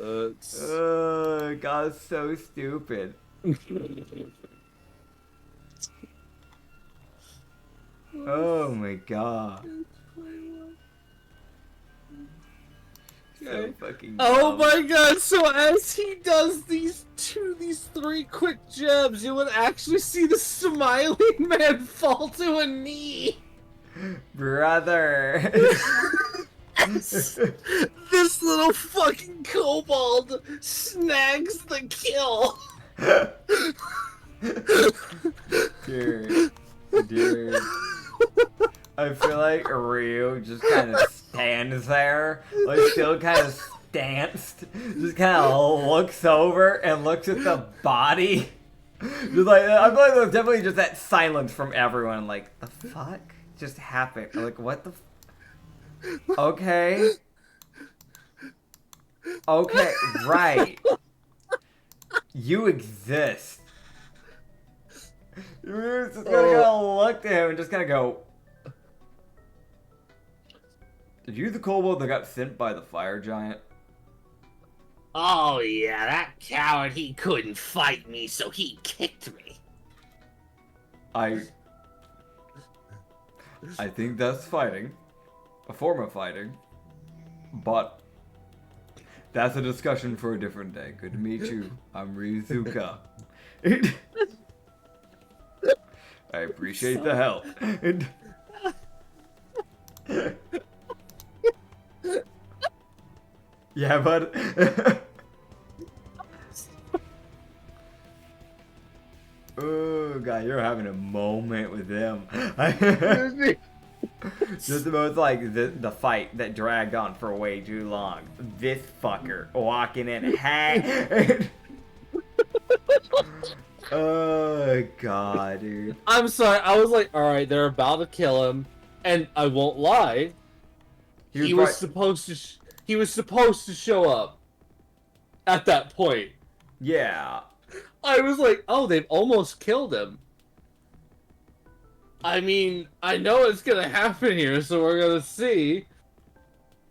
God, it's so stupid. Oh my God. So fucking Oh dumb. my God, so as he does these 3 quick jabs, you would actually see the smiling man fall to a knee. Brother. This little fucking kobold snags the kill. Dude. I feel like Ryu just kind of stands there, like still kind of stanced, just kind of looks over and looks at the body. Just like, I feel like there's definitely just that silence from everyone, like, the fuck just happened? Like, what the Okay. Okay, right. You exist. You're just gonna go look at him and just kind of go, did you the kobold that got sent by the fire giant? Oh yeah, that coward, he couldn't fight me, so he kicked me. I think that's fighting. A form of fighting. But that's a discussion for a different day. Good to meet you. I'm ryozuka. I appreciate the help. Yeah, bud. Oh god, you're having a moment with them. Just about like the fight that dragged on for way too long. This fucker walking in, hey. Oh god, dude. I'm sorry. I was like, all right, they're about to kill him, and I won't lie. He was supposed to. He was supposed to show up at that point. Yeah. I was like, oh, they've almost killed him. I mean, I know it's gonna happen here, so we're gonna see.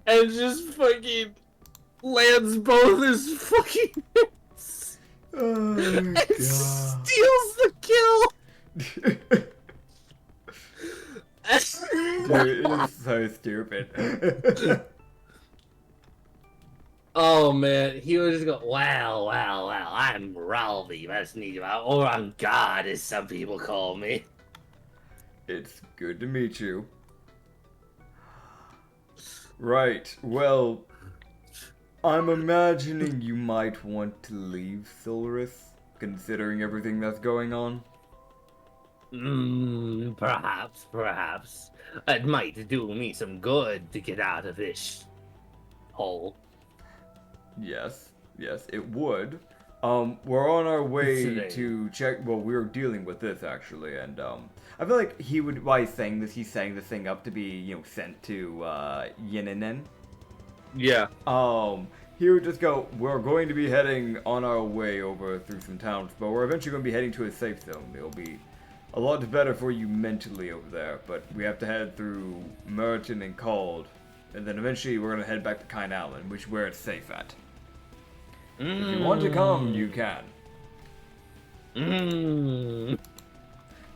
And just fucking lands both his fucking hits. Oh, and God. steals the kill. Dude, it's so stupid. Oh man, he would just go, well, I'm Ralphie, that's neat, or I'm God, as some people call me. It's good to meet you. Right, well, I'm imagining you might want to leave Solaris, considering everything that's going on. Perhaps. It might do me some good to get out of this hole. Yes, it would. We're on our way to check. Well, we're dealing with this actually, and I feel like he would. While he's saying this, he's setting this thing up to be, sent to Yininen. Yeah. He would just go. We're going to be heading on our way over through some towns, but we're eventually going to be heading to a safe zone. It'll be a lot better for you mentally over there, but we have to head through Merton and Cald, and then eventually we're going to head back to Kine Island, which where it's safe at. If you want to come, you can.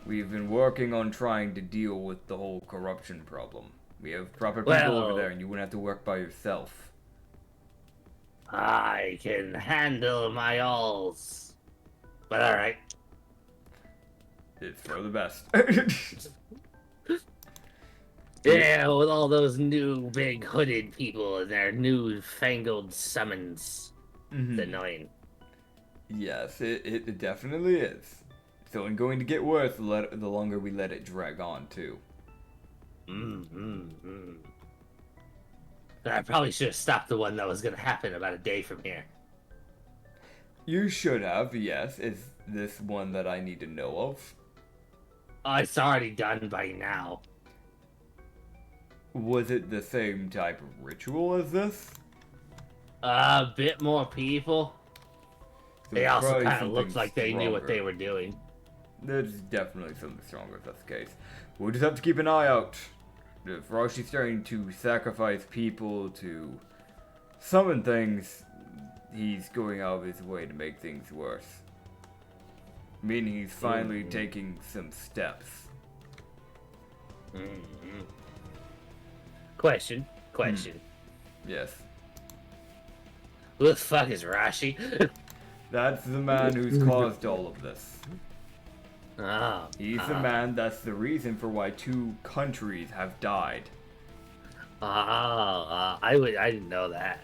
We've been working on trying to deal with the whole corruption problem. We have proper people over there, and you wouldn't have to work by yourself. I can handle my alls. But alright. It's for the best. Yeah, with all those new big hooded people and their new fangled summons. It's annoying. Yes, it definitely is. It's only going to get worse the longer we let it drag on, too. I probably should have stopped the one that was going to happen about a day from here. You should have, yes. Is this one that I need to know of? Oh, it's already done by now. Was it the same type of ritual as this? A bit more people. So They also probably kind of looked something like they knew what stronger. they were doing. There's definitely something stronger if that's the case. We'll just have to keep an eye out. If Roshi's starting to sacrifice people to summon things, he's going out of his way to make things worse. Meaning he's finally taking some steps. Question. Yes. Who the fuck is Rashi? That's the man who's caused all of this. Oh. He's the man that's the reason for why 2 countries have died. I didn't know that.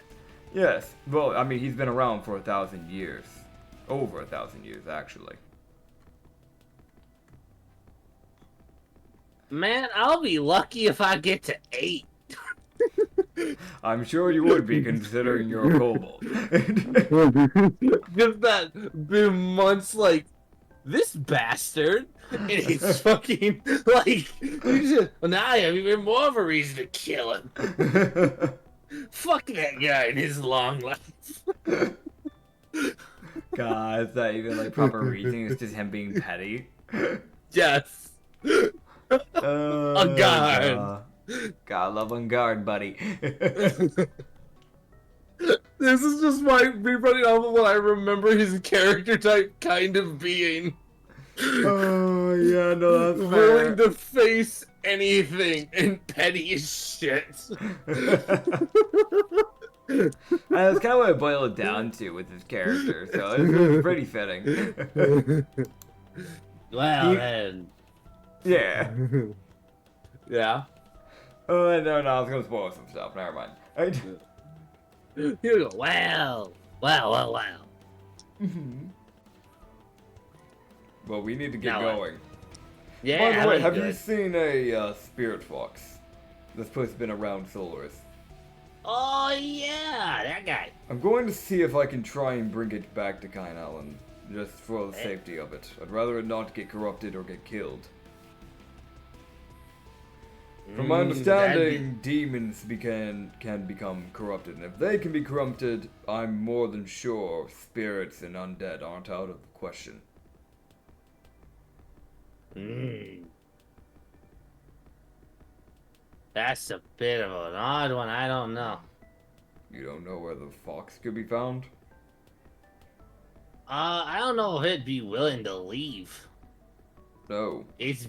Yes. Well, I mean, he's been around for 1,000 years. Over 1,000 years, actually. Man, I'll be lucky if I get to 8. I'm sure you would be, considering you're a kobold. Just that been months like, this bastard, and he's fucking, like, well, now I have even more of a reason to kill him. Fuck that guy in his long life. God, is that even like proper reason? It's just him being petty. Yes. A guard. God love on guard, buddy. This is just me running off of what I remember his character type kind of being. Oh, yeah, no, that's willing to face anything and petty as shit. That's kind of what I boiled it down to with his character, so it's pretty fitting. Well, then. Yeah. Yeah? Oh, no, I was gonna spoil some stuff, never mind. You go, well. Well, we need to get Now what? going. Yeah, By the how way, you have you doing? seen a spirit fox? This place has been around Solaris. Oh yeah, that guy. I'm going to see if I can try and bring it back to Kine Island, just for the Eh? safety of it. I'd rather it not get corrupted or get killed. From my understanding, demons can become corrupted, and if they can be corrupted, I'm more than sure spirits and undead aren't out of the question. That's a bit of an odd one. I don't know. You don't know where the fox could be found? I don't know if it'd be willing to leave. No. It's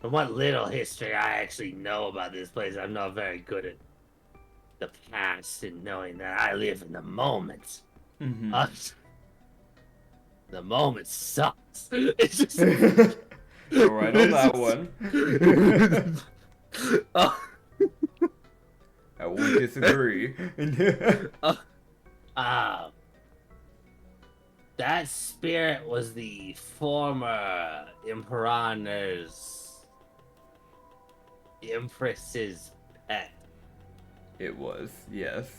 from what little history I actually know about this place, I'm not very good at the past and knowing that I live in the moment. Mm-hmm. The moment sucks. It's just Alright on that one. I won't disagree. That spirit was the former Empress's pet. It was, yes.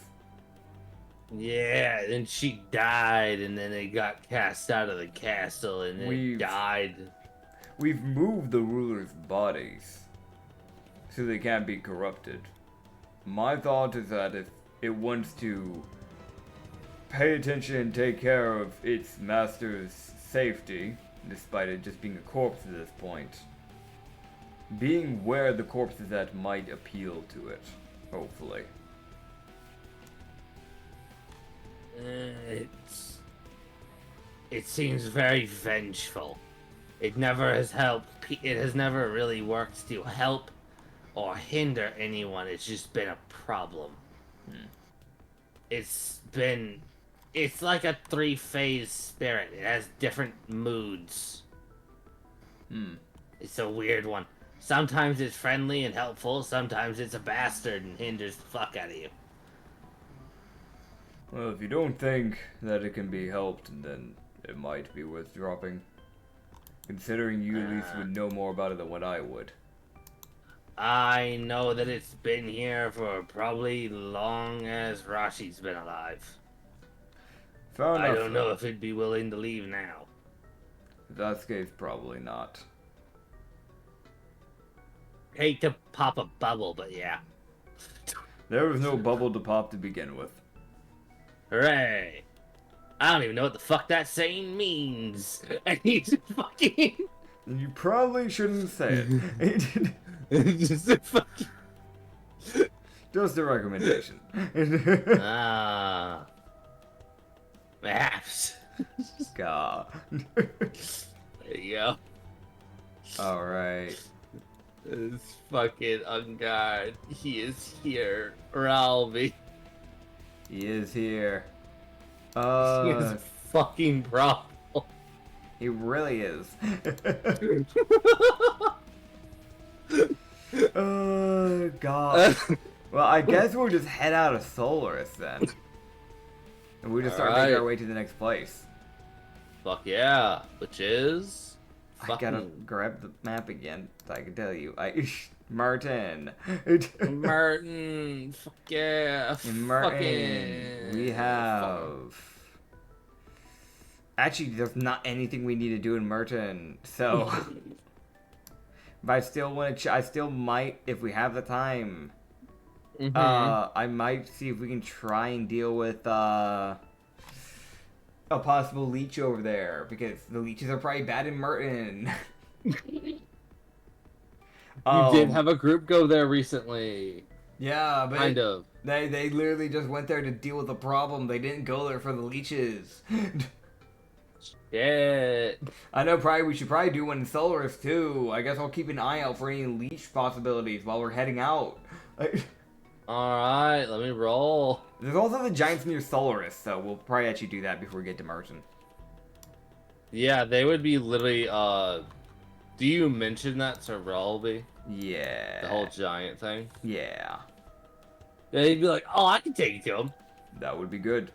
Yeah, and she died, and then they got cast out of the castle, and then died. We've moved the rulers' bodies so they can't be corrupted. My thought is that if it wants to pay attention and take care of its master's safety, despite it just being a corpse at this point, being where the corpse is at might appeal to it, hopefully. It seems very vengeful. It never has helped. It has never really worked to help or hinder anyone. It's just been a problem. It's like a three-phase spirit. It has different moods. It's a weird one. Sometimes it's friendly and helpful. Sometimes it's a bastard and hinders the fuck out of you. Well, if you don't think that it can be helped, then it might be worth dropping. Considering you at least would know more about it than what I would. I know that it's been here for probably long as Rashi's been alive. Fair enough. I don't know if it'd be willing to leave now. If that's the case, probably not. Hate to pop a bubble, but yeah. There was no bubble to pop to begin with. Hooray! I don't even know what the fuck that saying means. And he's fucking... You probably shouldn't say it. Just a fucking... Just a recommendation. Perhaps. God. There you go. Alright. This fucking unguard. He is here. Ralby. He is here. He is a fucking problem. He really is. Oh, God. Well, I guess we'll just head out of Solaris then. And we'll just start making our way to the next place. Fuck yeah. Which is... I gotta grab the map again so I can tell you. Martin. Martin. Fuck yeah. In Martin, we have... Actually, there's not anything we need to do in Merton, so... But I still want to... I still might, if we have the time... I might see if we can try and deal with, a possible leech over there, because the leeches are probably bad in Merton. You did have a group go there recently. Yeah, but... Kind of. They literally just went there to deal with the problem. They didn't go there for the leeches. Yeah. I know we should probably do one in Solaris too. I guess I'll keep an eye out for any leech possibilities while we're heading out. Alright, let me roll. There's also the giants near Solaris, so we'll probably actually do that before we get to Merton. Yeah, they would be literally, do you mention that to Ralby? Yeah. The whole giant thing? Yeah. Yeah, he'd be like, oh, I can take you to him. That would be good.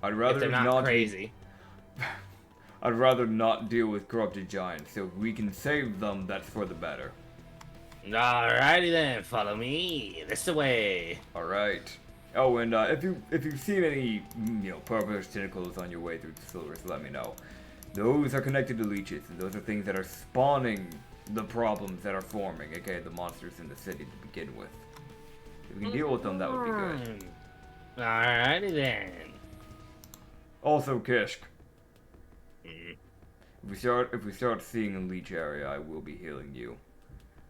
I'd If rather they're not crazy. I'd rather not deal with corrupted giants, so if we can save them, that's for the better. Alrighty then, follow me. This way. Alright. Oh, and if you've seen any, purplish tentacles on your way through the sewers, let me know. Those are connected to leeches, and those are things that are spawning the problems that are forming, aka the monsters in the city to begin with. If we can deal with them, that would be good. Alrighty then. Also, Kishk. If we start seeing a leech area, I will be healing you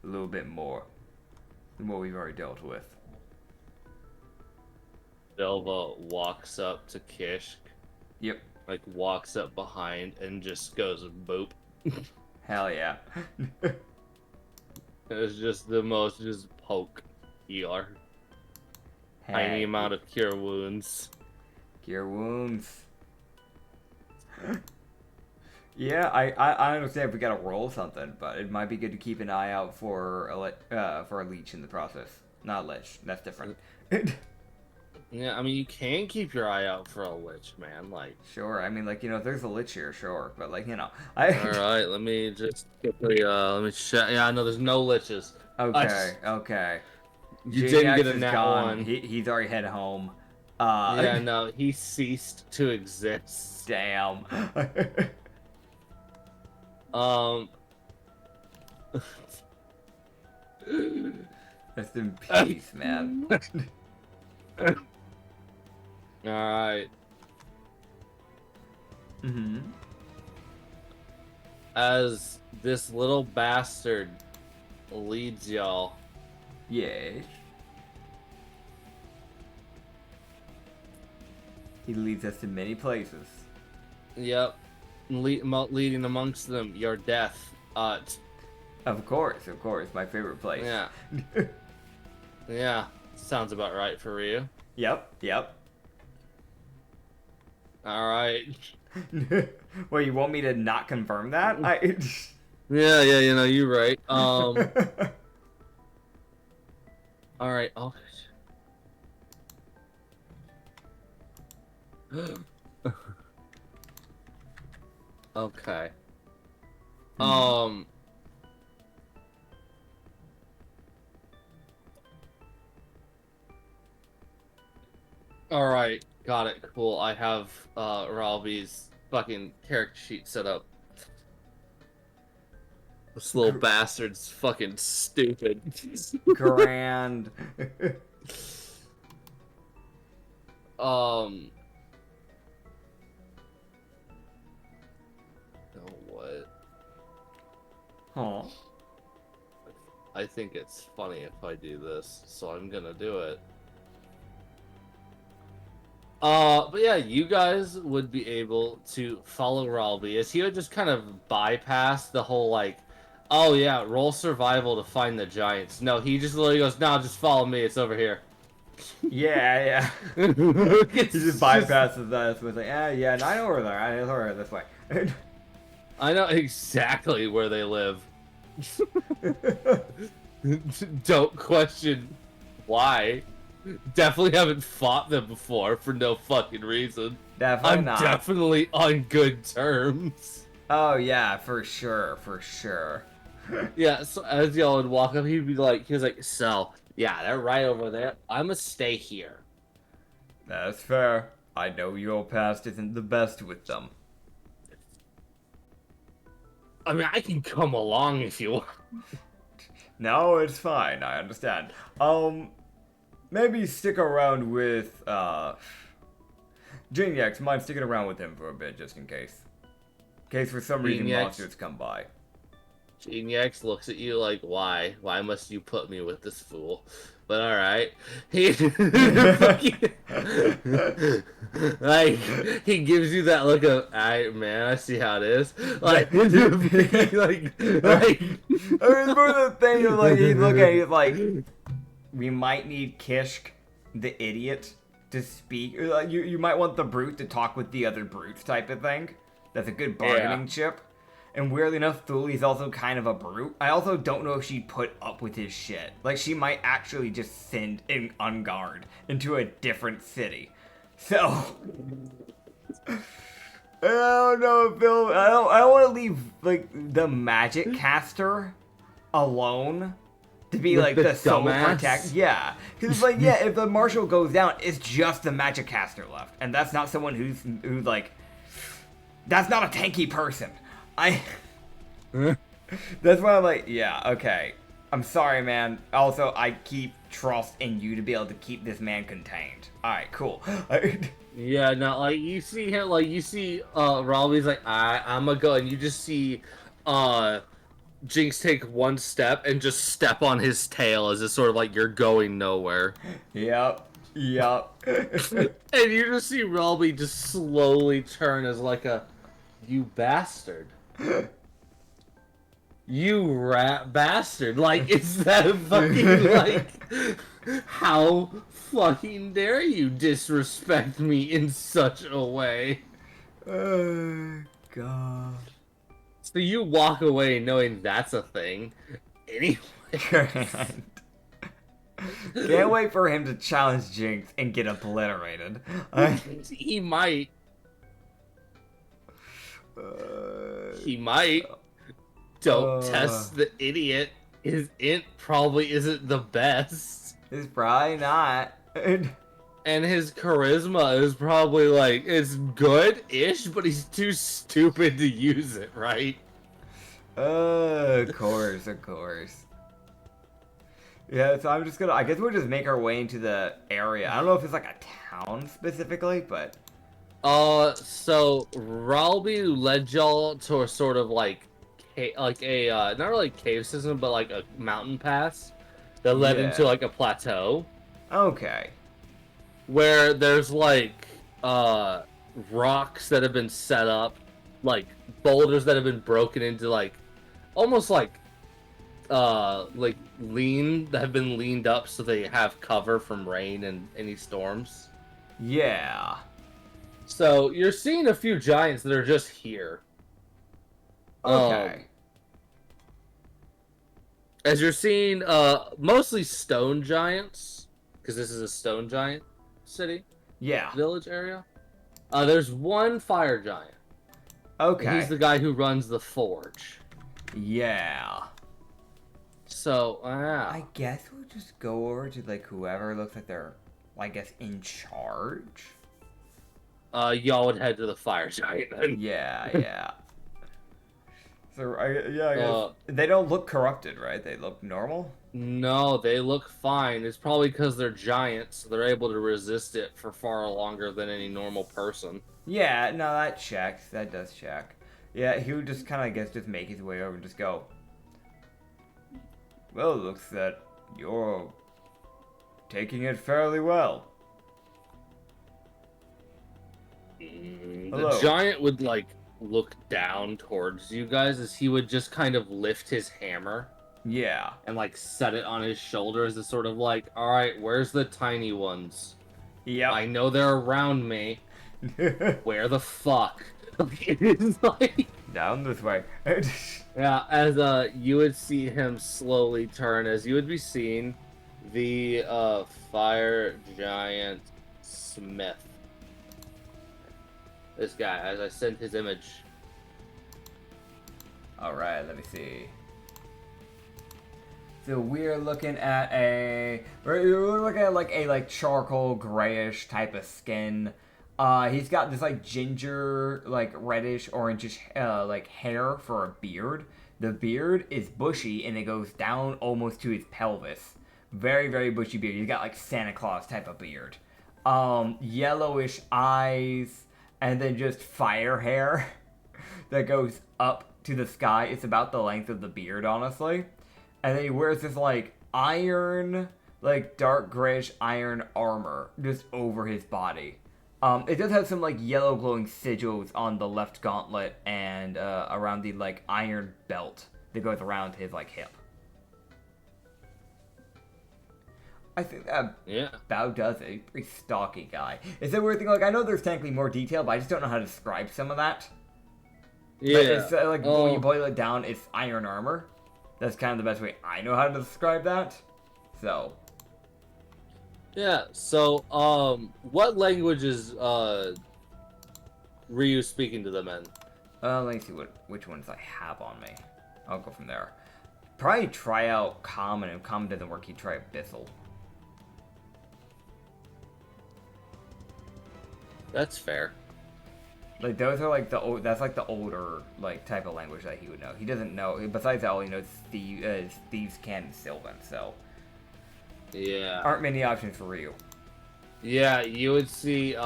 a little bit more than what we've already dealt with. Delva walks up to Kishk. Yep. Like, walks up behind and just goes boop. Hell yeah. It's just the most just poke ER. Tiny amount of cure wounds. Cure wounds. Yeah, I understand if we gotta roll something, but it might be good to keep an eye out for a leech in the process. Not a lich, that's different. Yeah, I mean, you can keep your eye out for a lich, man. Like, sure, I mean, like, if there's a lich here, sure, but like, All right, let me just quickly let me check. Yeah, no, there's no liches. Okay. You didn't get a is nat gone. one. He's already headed home. Yeah, no, he ceased to exist. Damn. Rest in peace, man. Alright. Mm-hmm. As this little bastard leads y'all. Yes. He leads us to many places. Yep. Leading amongst them your death. Of course, my favorite place. Yeah. Yeah. Sounds about right for you. Yep. Alright. Well, you want me to not confirm that? Yeah, you're right. Alright, oh. Okay. Alright, got it, cool. I have Ralby's fucking character sheet set up. This little bastard's fucking stupid. Grand. Oh, what? Huh. I think it's funny if I do this, so I'm gonna do it. But yeah, you guys would be able to follow Ralby as he would just kind of bypass the whole like, oh yeah, roll survival to find the giants. No, he just literally goes, no, just follow me, it's over here. Yeah. He just bypasses that. So it's like, yeah, I know where they're at. It's over this way. I know exactly where they live. Don't question why. Definitely haven't fought them before for no fucking reason. Definitely not. I'm definitely on good terms. Oh yeah, for sure. Yeah, so as y'all would walk up, he was like, so, yeah, they're right over there. I'm gonna stay here. That's fair. I know your past isn't the best with them. I mean, I can come along if you want. No, it's fine. I understand. Maybe stick around with, Geniax. Mind sticking around with him for a bit, just in case. In case for some reason monsters come by. Geniax looks at you like, why? Why must you put me with this fool? But alright. He like he gives you that look of, alright man, I see how it is. Like I mean, for the thing of like he's looking at you like, we might need Kishk, the idiot, to speak. You might want the brute to talk with the other brutes type of thing. That's a good bargaining chip. And weirdly enough, Thuli's also kind of a brute. I also don't know if she'd put up with his shit. Like, she might actually just send in on guard into a different city. So, I don't know, Phil. I don't want to leave, like, the magic caster alone to be, like, the sole protect. Yeah. Because it's like, yeah, if the marshal goes down, it's just the magic caster left. And that's not someone who's like, that's not a tanky person. That's why I'm like, yeah, okay. I'm sorry, man. Also, I keep trust in you to be able to keep this man contained. Alright, cool. Yeah, no, like, you see him, like, you see, Robbie's like, I'm gonna go, and you just see, Jinx take one step and just step on his tail as it's sort of like, you're going nowhere. Yep. And you just see Robbie just slowly turn as like a, you bastard. You rat bastard. Like, is that fucking, like, how fucking dare you disrespect me in such a way? Oh, God. So you walk away knowing that's a thing. Anyway. Can't wait for him to challenge Jinx and get obliterated. He might. He might. Don't test the idiot. His int probably isn't the best. It's probably not. And his charisma is probably, like, it's good-ish, but he's too stupid to use it, right? Of course. Yeah, so I'm just gonna, I guess we'll just make our way into the area. I don't know if it's like a town specifically, but... So, Ralby led y'all to a sort of, like a, not really cave system, but like a mountain pass that led into, like, a plateau. Okay. Where there's, like, rocks that have been set up, like, boulders that have been broken into, like, almost like that have been leaned up so they have cover from rain and any storms. Yeah. So, you're seeing a few giants that are just here. Okay. As you're seeing, mostly stone giants, because this is a stone giant city. Yeah. Village area. There's one fire giant. Okay. He's the guy who runs the forge. Yeah. So, I guess we'll just go over to, like, whoever looks like they're, I guess, in charge. Y'all would head to the fire giant then. Yeah. So, I guess they don't look corrupted, right? They look normal? No, they look fine. It's probably because they're giants, so they're able to resist it for far longer than any normal person. Yeah, no, that checks. That does check. Yeah, he would just kind of, I guess, just make his way over and just go, well, it looks that you're taking it fairly well. The giant would, like, look down towards you guys as he would just kind of lift his hammer. Yeah. And, like, set it on his shoulders as sort of like, alright, where's the tiny ones? Yep. I know they're around me. Where the fuck? It's like... Down this way. Yeah, as you would see him slowly turn, as you would be seeing the fire giant Smith. This guy, as I sent his image. Alright, let me see. So we're looking at we're looking at like a charcoal grayish type of skin. He's got this like ginger, like reddish, orangish, like hair for a beard. The beard is bushy and it goes down almost to his pelvis. Very, very bushy beard. He's got like Santa Claus type of beard. Yellowish eyes, and then just fire hair that goes up to the sky. It's about the length of the beard, honestly. And then he wears this like iron, like dark grayish iron armor just over his body. It does have some like yellow glowing sigils on the left gauntlet and around the like iron belt that goes around his like hip. I think that about does it. He's a pretty stocky guy. It's a weird thing, like I know there's technically more detail, but I just don't know how to describe some of that. Yeah. But it's like when you boil it down, it's iron armor. That's kind of the best way I know how to describe that. So. Yeah. So, what language is Ryu speaking to them in? Let me see which ones I have on me. I'll go from there. Probably try out Common. If Common doesn't work, you try Abyssal. That's fair. Like those are like the old. That's like the older like type of language that he would know. He doesn't know. Besides that, all he knows is Thieves' Can and Sylvan. So Yeah. aren't many options for Ryu. Yeah, you would see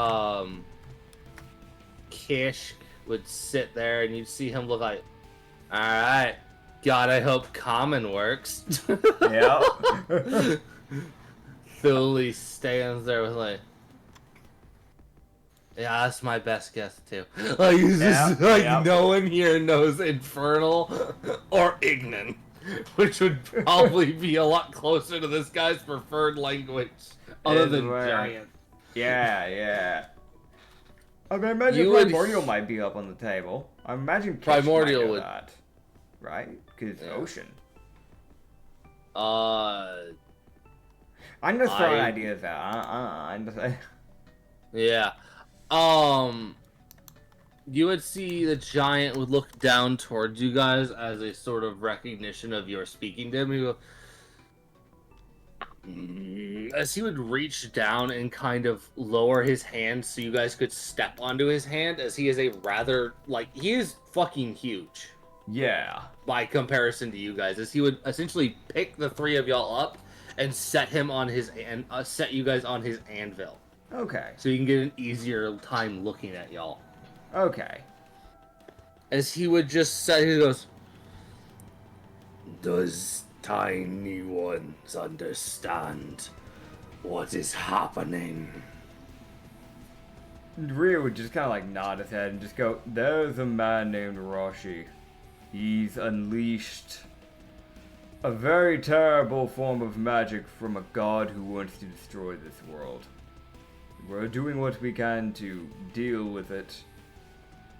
Kish would sit there and you'd see him look like, alright, God, I hope Common works. Yeah. Philly stands there with like, yeah, that's my best guess too. Like, he's just like, no one here knows Infernal or Ignan, which would probably be a lot closer to this guy's preferred language, other than Giant. Yeah. I mean, I imagine Primordial might be up on the table. I imagine Kish Primordial might know would, that, right? Because Ocean. I'm just throwing ideas out. Yeah. You would see the Giant would look down towards you guys as a sort of recognition of your speaking to him. He would go, as he would reach down and kind of lower his hand so you guys could step onto his hand, as he is a rather, like, he is fucking huge. Yeah. By comparison to you guys, as he would essentially pick the three of y'all up and set him on his set you guys on his anvil. Okay. So you can get an easier time looking at y'all. Okay. As he would just say, he goes, "Does tiny ones understand what is happening?" Ryu would just kind of like nod his head and just go, "There's a man named Roshi. He's unleashed a very terrible form of magic from a god who wants to destroy this world. We're doing what we can to deal with it.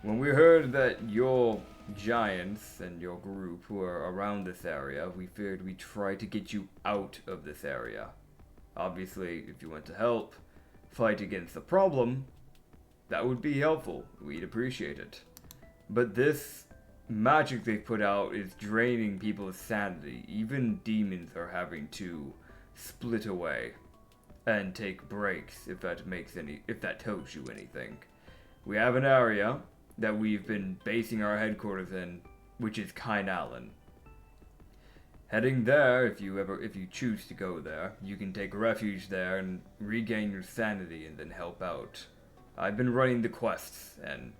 When we heard that your giants and your group were around this area, we figured we'd try to get you out of this area. Obviously, if you want to help fight against the problem, that would be helpful. We'd appreciate it. But this magic they put out is draining people's sanity. Even demons are having to split away and take breaks, if that tells you anything. We have an area that we've been basing our headquarters in, which is Kainalan. Heading there, if you choose to go there, you can take refuge there and regain your sanity and then help out. I've been running the quests and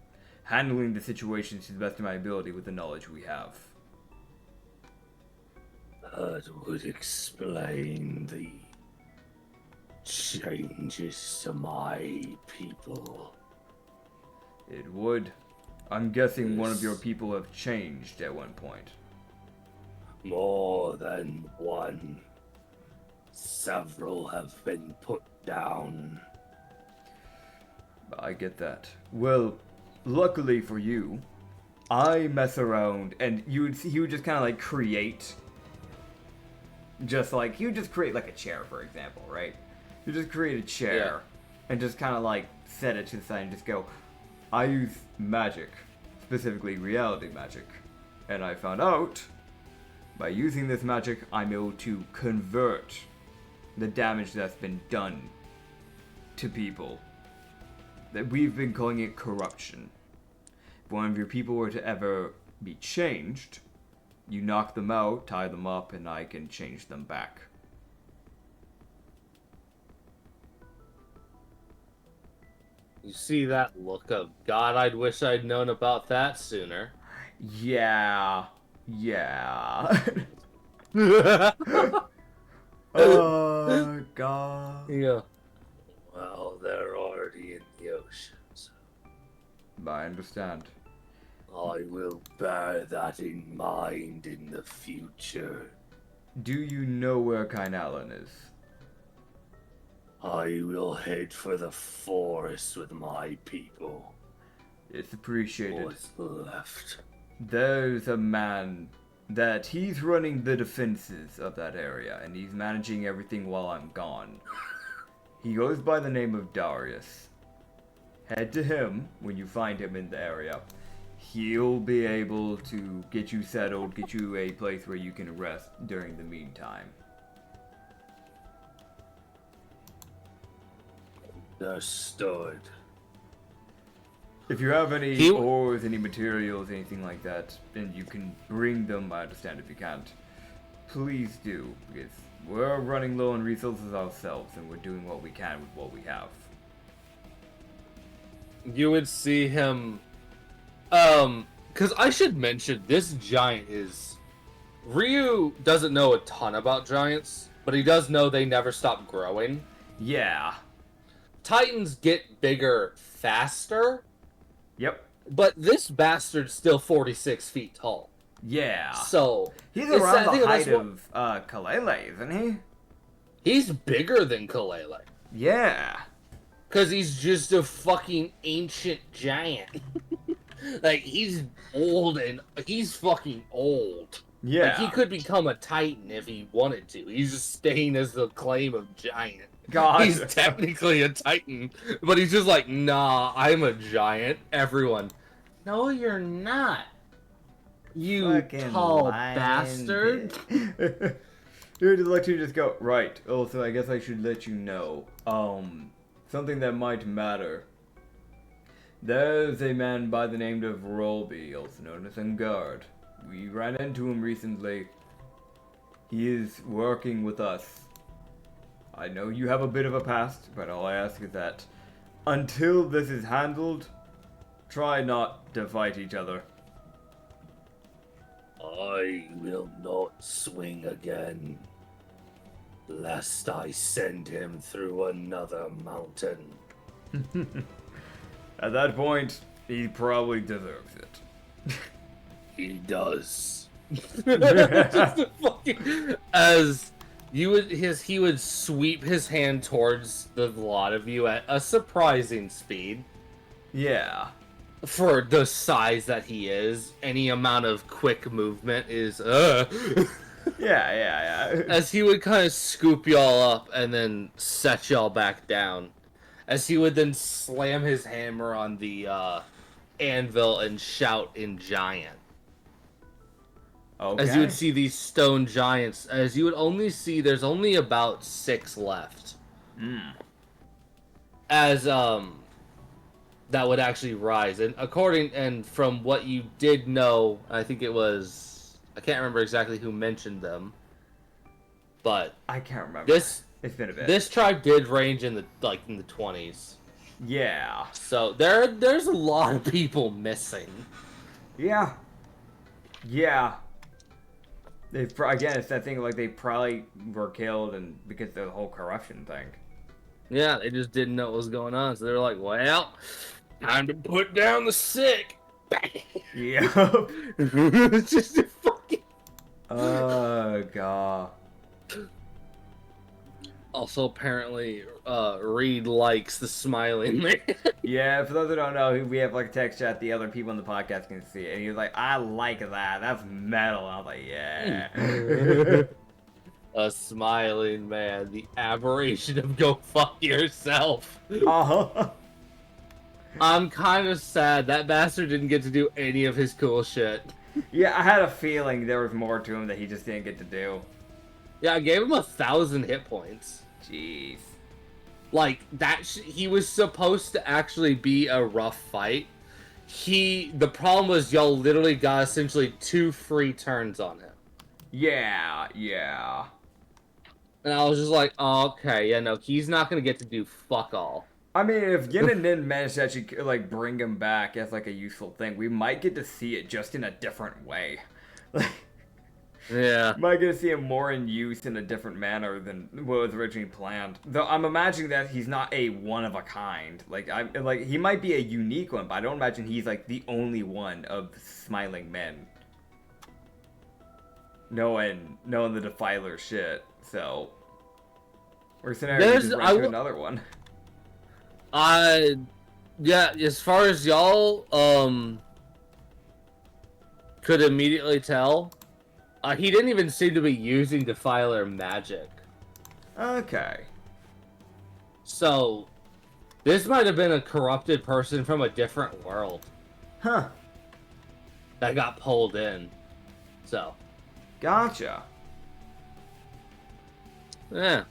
handling the situations to the best of my ability with the knowledge we have." That would explain the changes to my people. It would. I'm guessing one of your people have changed at one point. More than one. Several have been put down. I get that. Well, luckily for you, I mess around, and he would just kind of like create, he would just create like a chair, for example, right? You just create a chair, and just kind of like set it to the side and just go, I use magic, specifically reality magic, and I found out by using this magic, I'm able to convert the damage that's been done to people. That we've been calling it corruption. If one of your people were to ever be changed, you knock them out, tie them up, and I can change them back. You see that look of, God, I'd wish I'd known about that sooner. Yeah. Oh, God. Yeah. Well, they're already in the ocean, so I understand. I will bear that in mind in the future. Do you know where Kainalan is? I will head for the forest with my people. It's appreciated. What's left? There's a man that he's running the defenses of that area, and he's managing everything while I'm gone. He goes by the name of Darius. Head to him when you find him in the area. He'll be able to get you settled, get you a place where you can rest during the meantime. Understood. If you have any ores, any materials, anything like that, and you can bring them, I understand if you can't. Please do, because we're running low on resources ourselves, and we're doing what we can with what we have. You would see him, because I should mention, this giant is... Ryu doesn't know a ton about giants, but he does know they never stop growing. Yeah. Titans get bigger faster. Yep. But this bastard's still 46 feet tall. Yeah. So... He's around the height of Kalele, isn't he? He's bigger than Kalele. Yeah. Because he's just a fucking ancient giant. Like, he's old and... He's fucking old. Yeah. Like, he could become a Titan if he wanted to. He's just staying as the claim of giant. God. He's technically a Titan, but he's just like, nah, I'm a giant. Everyone, no, you're not. You Fucking tall lying bastard. Here to let you just go, right. Also, I guess I should let you know, something that might matter. There's a man by the name of Rolby, also known as Engard. We ran into him recently. He is working with us. I know you have a bit of a past, but all I ask is that until this is handled, try not to fight each other. I will not swing again, lest I send him through another mountain. At that point, he probably deserves it. He does. Just a fucking, as you would he would sweep his hand towards the lot of you at a surprising speed. Yeah. For the size that he is, any amount of quick movement is Yeah. As he would kind of scoop y'all up and then set y'all back down. As he would then slam his hammer on the anvil and shout in giant. Okay. As you would see these stone giants, as you would only see, there's only about 6 left. As, that would actually rise. And from what you did know, I think it was, I can't remember exactly who mentioned them, but I can't remember. It's been a bit. This tribe did range in the 20s. Yeah. So there's a lot of people missing. Yeah. Again, it's that thing like they probably were killed and because of the whole corruption thing. Yeah, they just didn't know what was going on, so they were like, well, time to put down the sick. Yeah. It's just a fucking... Oh, God. Also, apparently, Reed likes the smiling man. Yeah, for those who don't know, we have like a text chat the other people on the podcast can see it. And he was like, I like that. That's metal. And I was like, yeah. A smiling man. The aberration of go fuck yourself. Uh-huh. I'm kind of sad that bastard didn't get to do any of his cool shit. Yeah, I had a feeling there was more to him that he just didn't get to do. Yeah, I gave him 1,000 hit points. Jeez. Like, he was supposed to actually be a rough fight. The problem was y'all literally got essentially 2 free turns on him. Yeah. And I was just like, oh, okay, yeah, no, he's not gonna get to do fuck all. I mean, if Yin and Nin managed to actually, like, bring him back as, like, a useful thing, we might get to see it just in a different way. Yeah. Might get to see him more in use in a different manner than what was originally planned. Though I'm imagining that he's not a one-of-a-kind. Like, he might be a unique one, but I don't imagine he's, like, the only one of smiling men. Knowing the Defiler shit, so... Or scenario, just run to another one. Yeah, as far as y'all could immediately tell, he didn't even seem to be using Defiler magic. Okay. So, this might have been a corrupted person from a different world. Huh. That got pulled in. So. Gotcha. Yeah.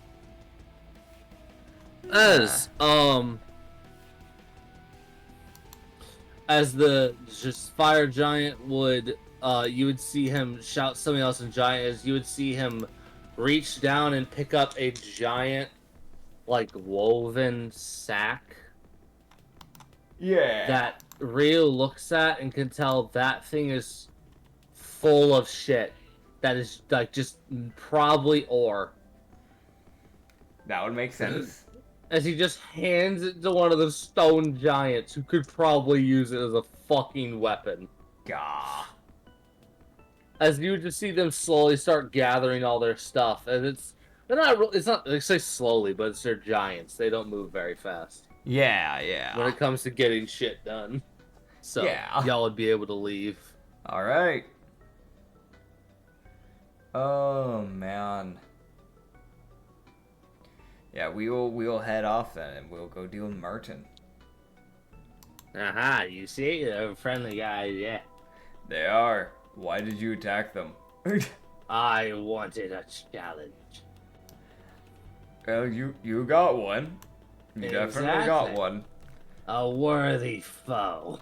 As the just fire giant would, you would see him shout something else in giant, as you would see him reach down and pick up a giant, like, woven sack. Yeah. That Ryo looks at and can tell that thing is full of shit. That is, like, just probably ore. That would make sense. As he just hands it to one of the stone giants who could probably use it as a fucking weapon. Gah. As you just see them slowly start gathering all their stuff, and it's not they say slowly, but they're giants. They don't move very fast. Yeah, yeah. When it comes to getting shit done. So, yeah. y'all would be able to leave. Alright. Oh, man. Yeah, we will head off then, and we'll go deal with Merton. Aha, you see? They're friendly guys, yeah. They are. Why did you attack them? I wanted a challenge. Well, you got one. You definitely got one. A worthy foe.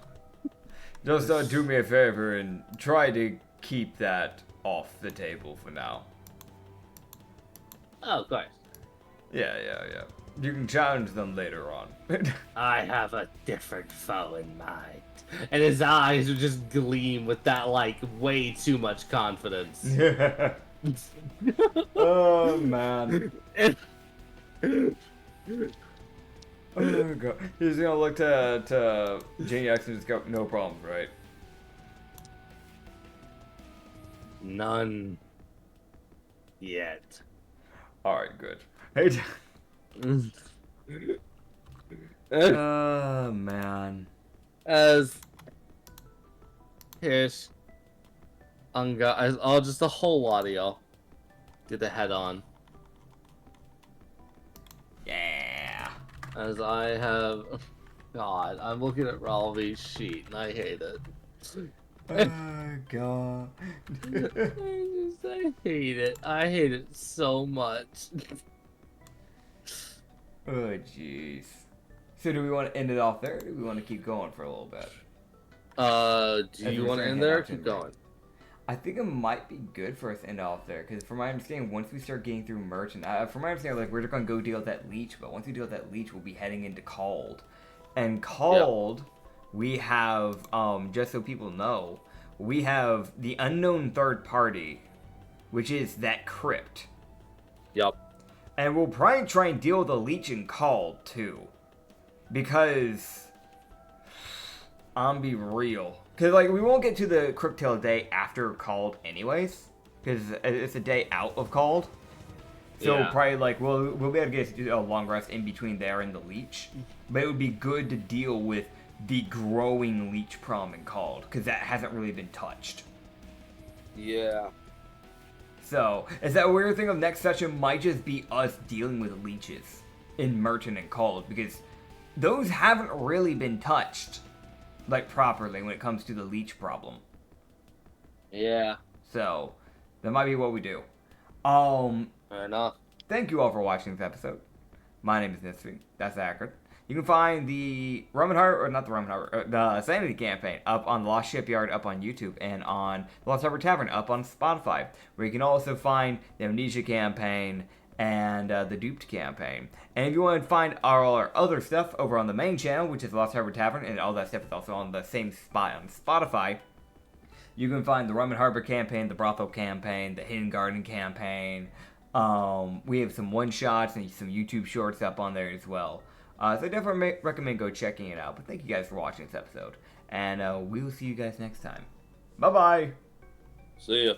Just do me a favor and try to keep that off the table for now. Oh, of course. Yeah. You can challenge them later on. I have a different foe in mind. And his eyes would just gleam with that, like, way too much confidence. Oh, man. Oh, God. He's gonna look to Janie X and just go, no problems, right? None. Yet. Alright, good. Hey. Oh, man. As here's I'll just a whole lot of y'all get the head on. Yeah. As I have, God, I'm looking at Ralvi's sheet and I hate it. Oh, God. I hate it. I hate it so much. Oh, jeez. So do we want to end it off there, or do we want to keep going for a little bit? Do you want to end there or keep going? I think it might be good for us to end off there, because from my understanding, once we start getting through merch, and from my understanding, like, we're just going to go deal with that leech, but once we deal with that leech, we'll be heading into Called. And Called, we have, just so people know, we have the unknown third party, which is that crypt. Yep. And we'll probably try and deal with the leech in Called, too. Because, I'm be real. Because, like, we won't get to the crypt till a day after Called anyways. Because it's a day out of Called. So probably, like, we'll be able to get a long rest in between there and the leech. But it would be good to deal with the growing leech problem in Called. Because that hasn't really been touched. Yeah. So, is that weird thing of next session might just be us dealing with leeches in Merchant and Called. Because those haven't really been touched, like, properly when it comes to the leech problem. Yeah. So, that might be what we do. Fair enough. Thank you all for watching this episode. My name is Nitsify. That's Acrid. You can find the the Sanity Campaign up on the Lost Shipyard, up on YouTube, and on the Lost Harbor Tavern, up on Spotify, where you can also find the Amnesia Campaign and the Duped Campaign. And if you want to find all our other stuff over on the main channel, which is Lost Harbor Tavern, and all that stuff is also on the same spot on Spotify, you can find the Rum and Harbor Campaign, the Brothel Campaign, the Hidden Garden Campaign. We have some one-shots and some YouTube shorts up on there as well. So I definitely recommend go checking it out. But thank you guys for watching this episode. And we will see you guys next time. Bye-bye! See ya.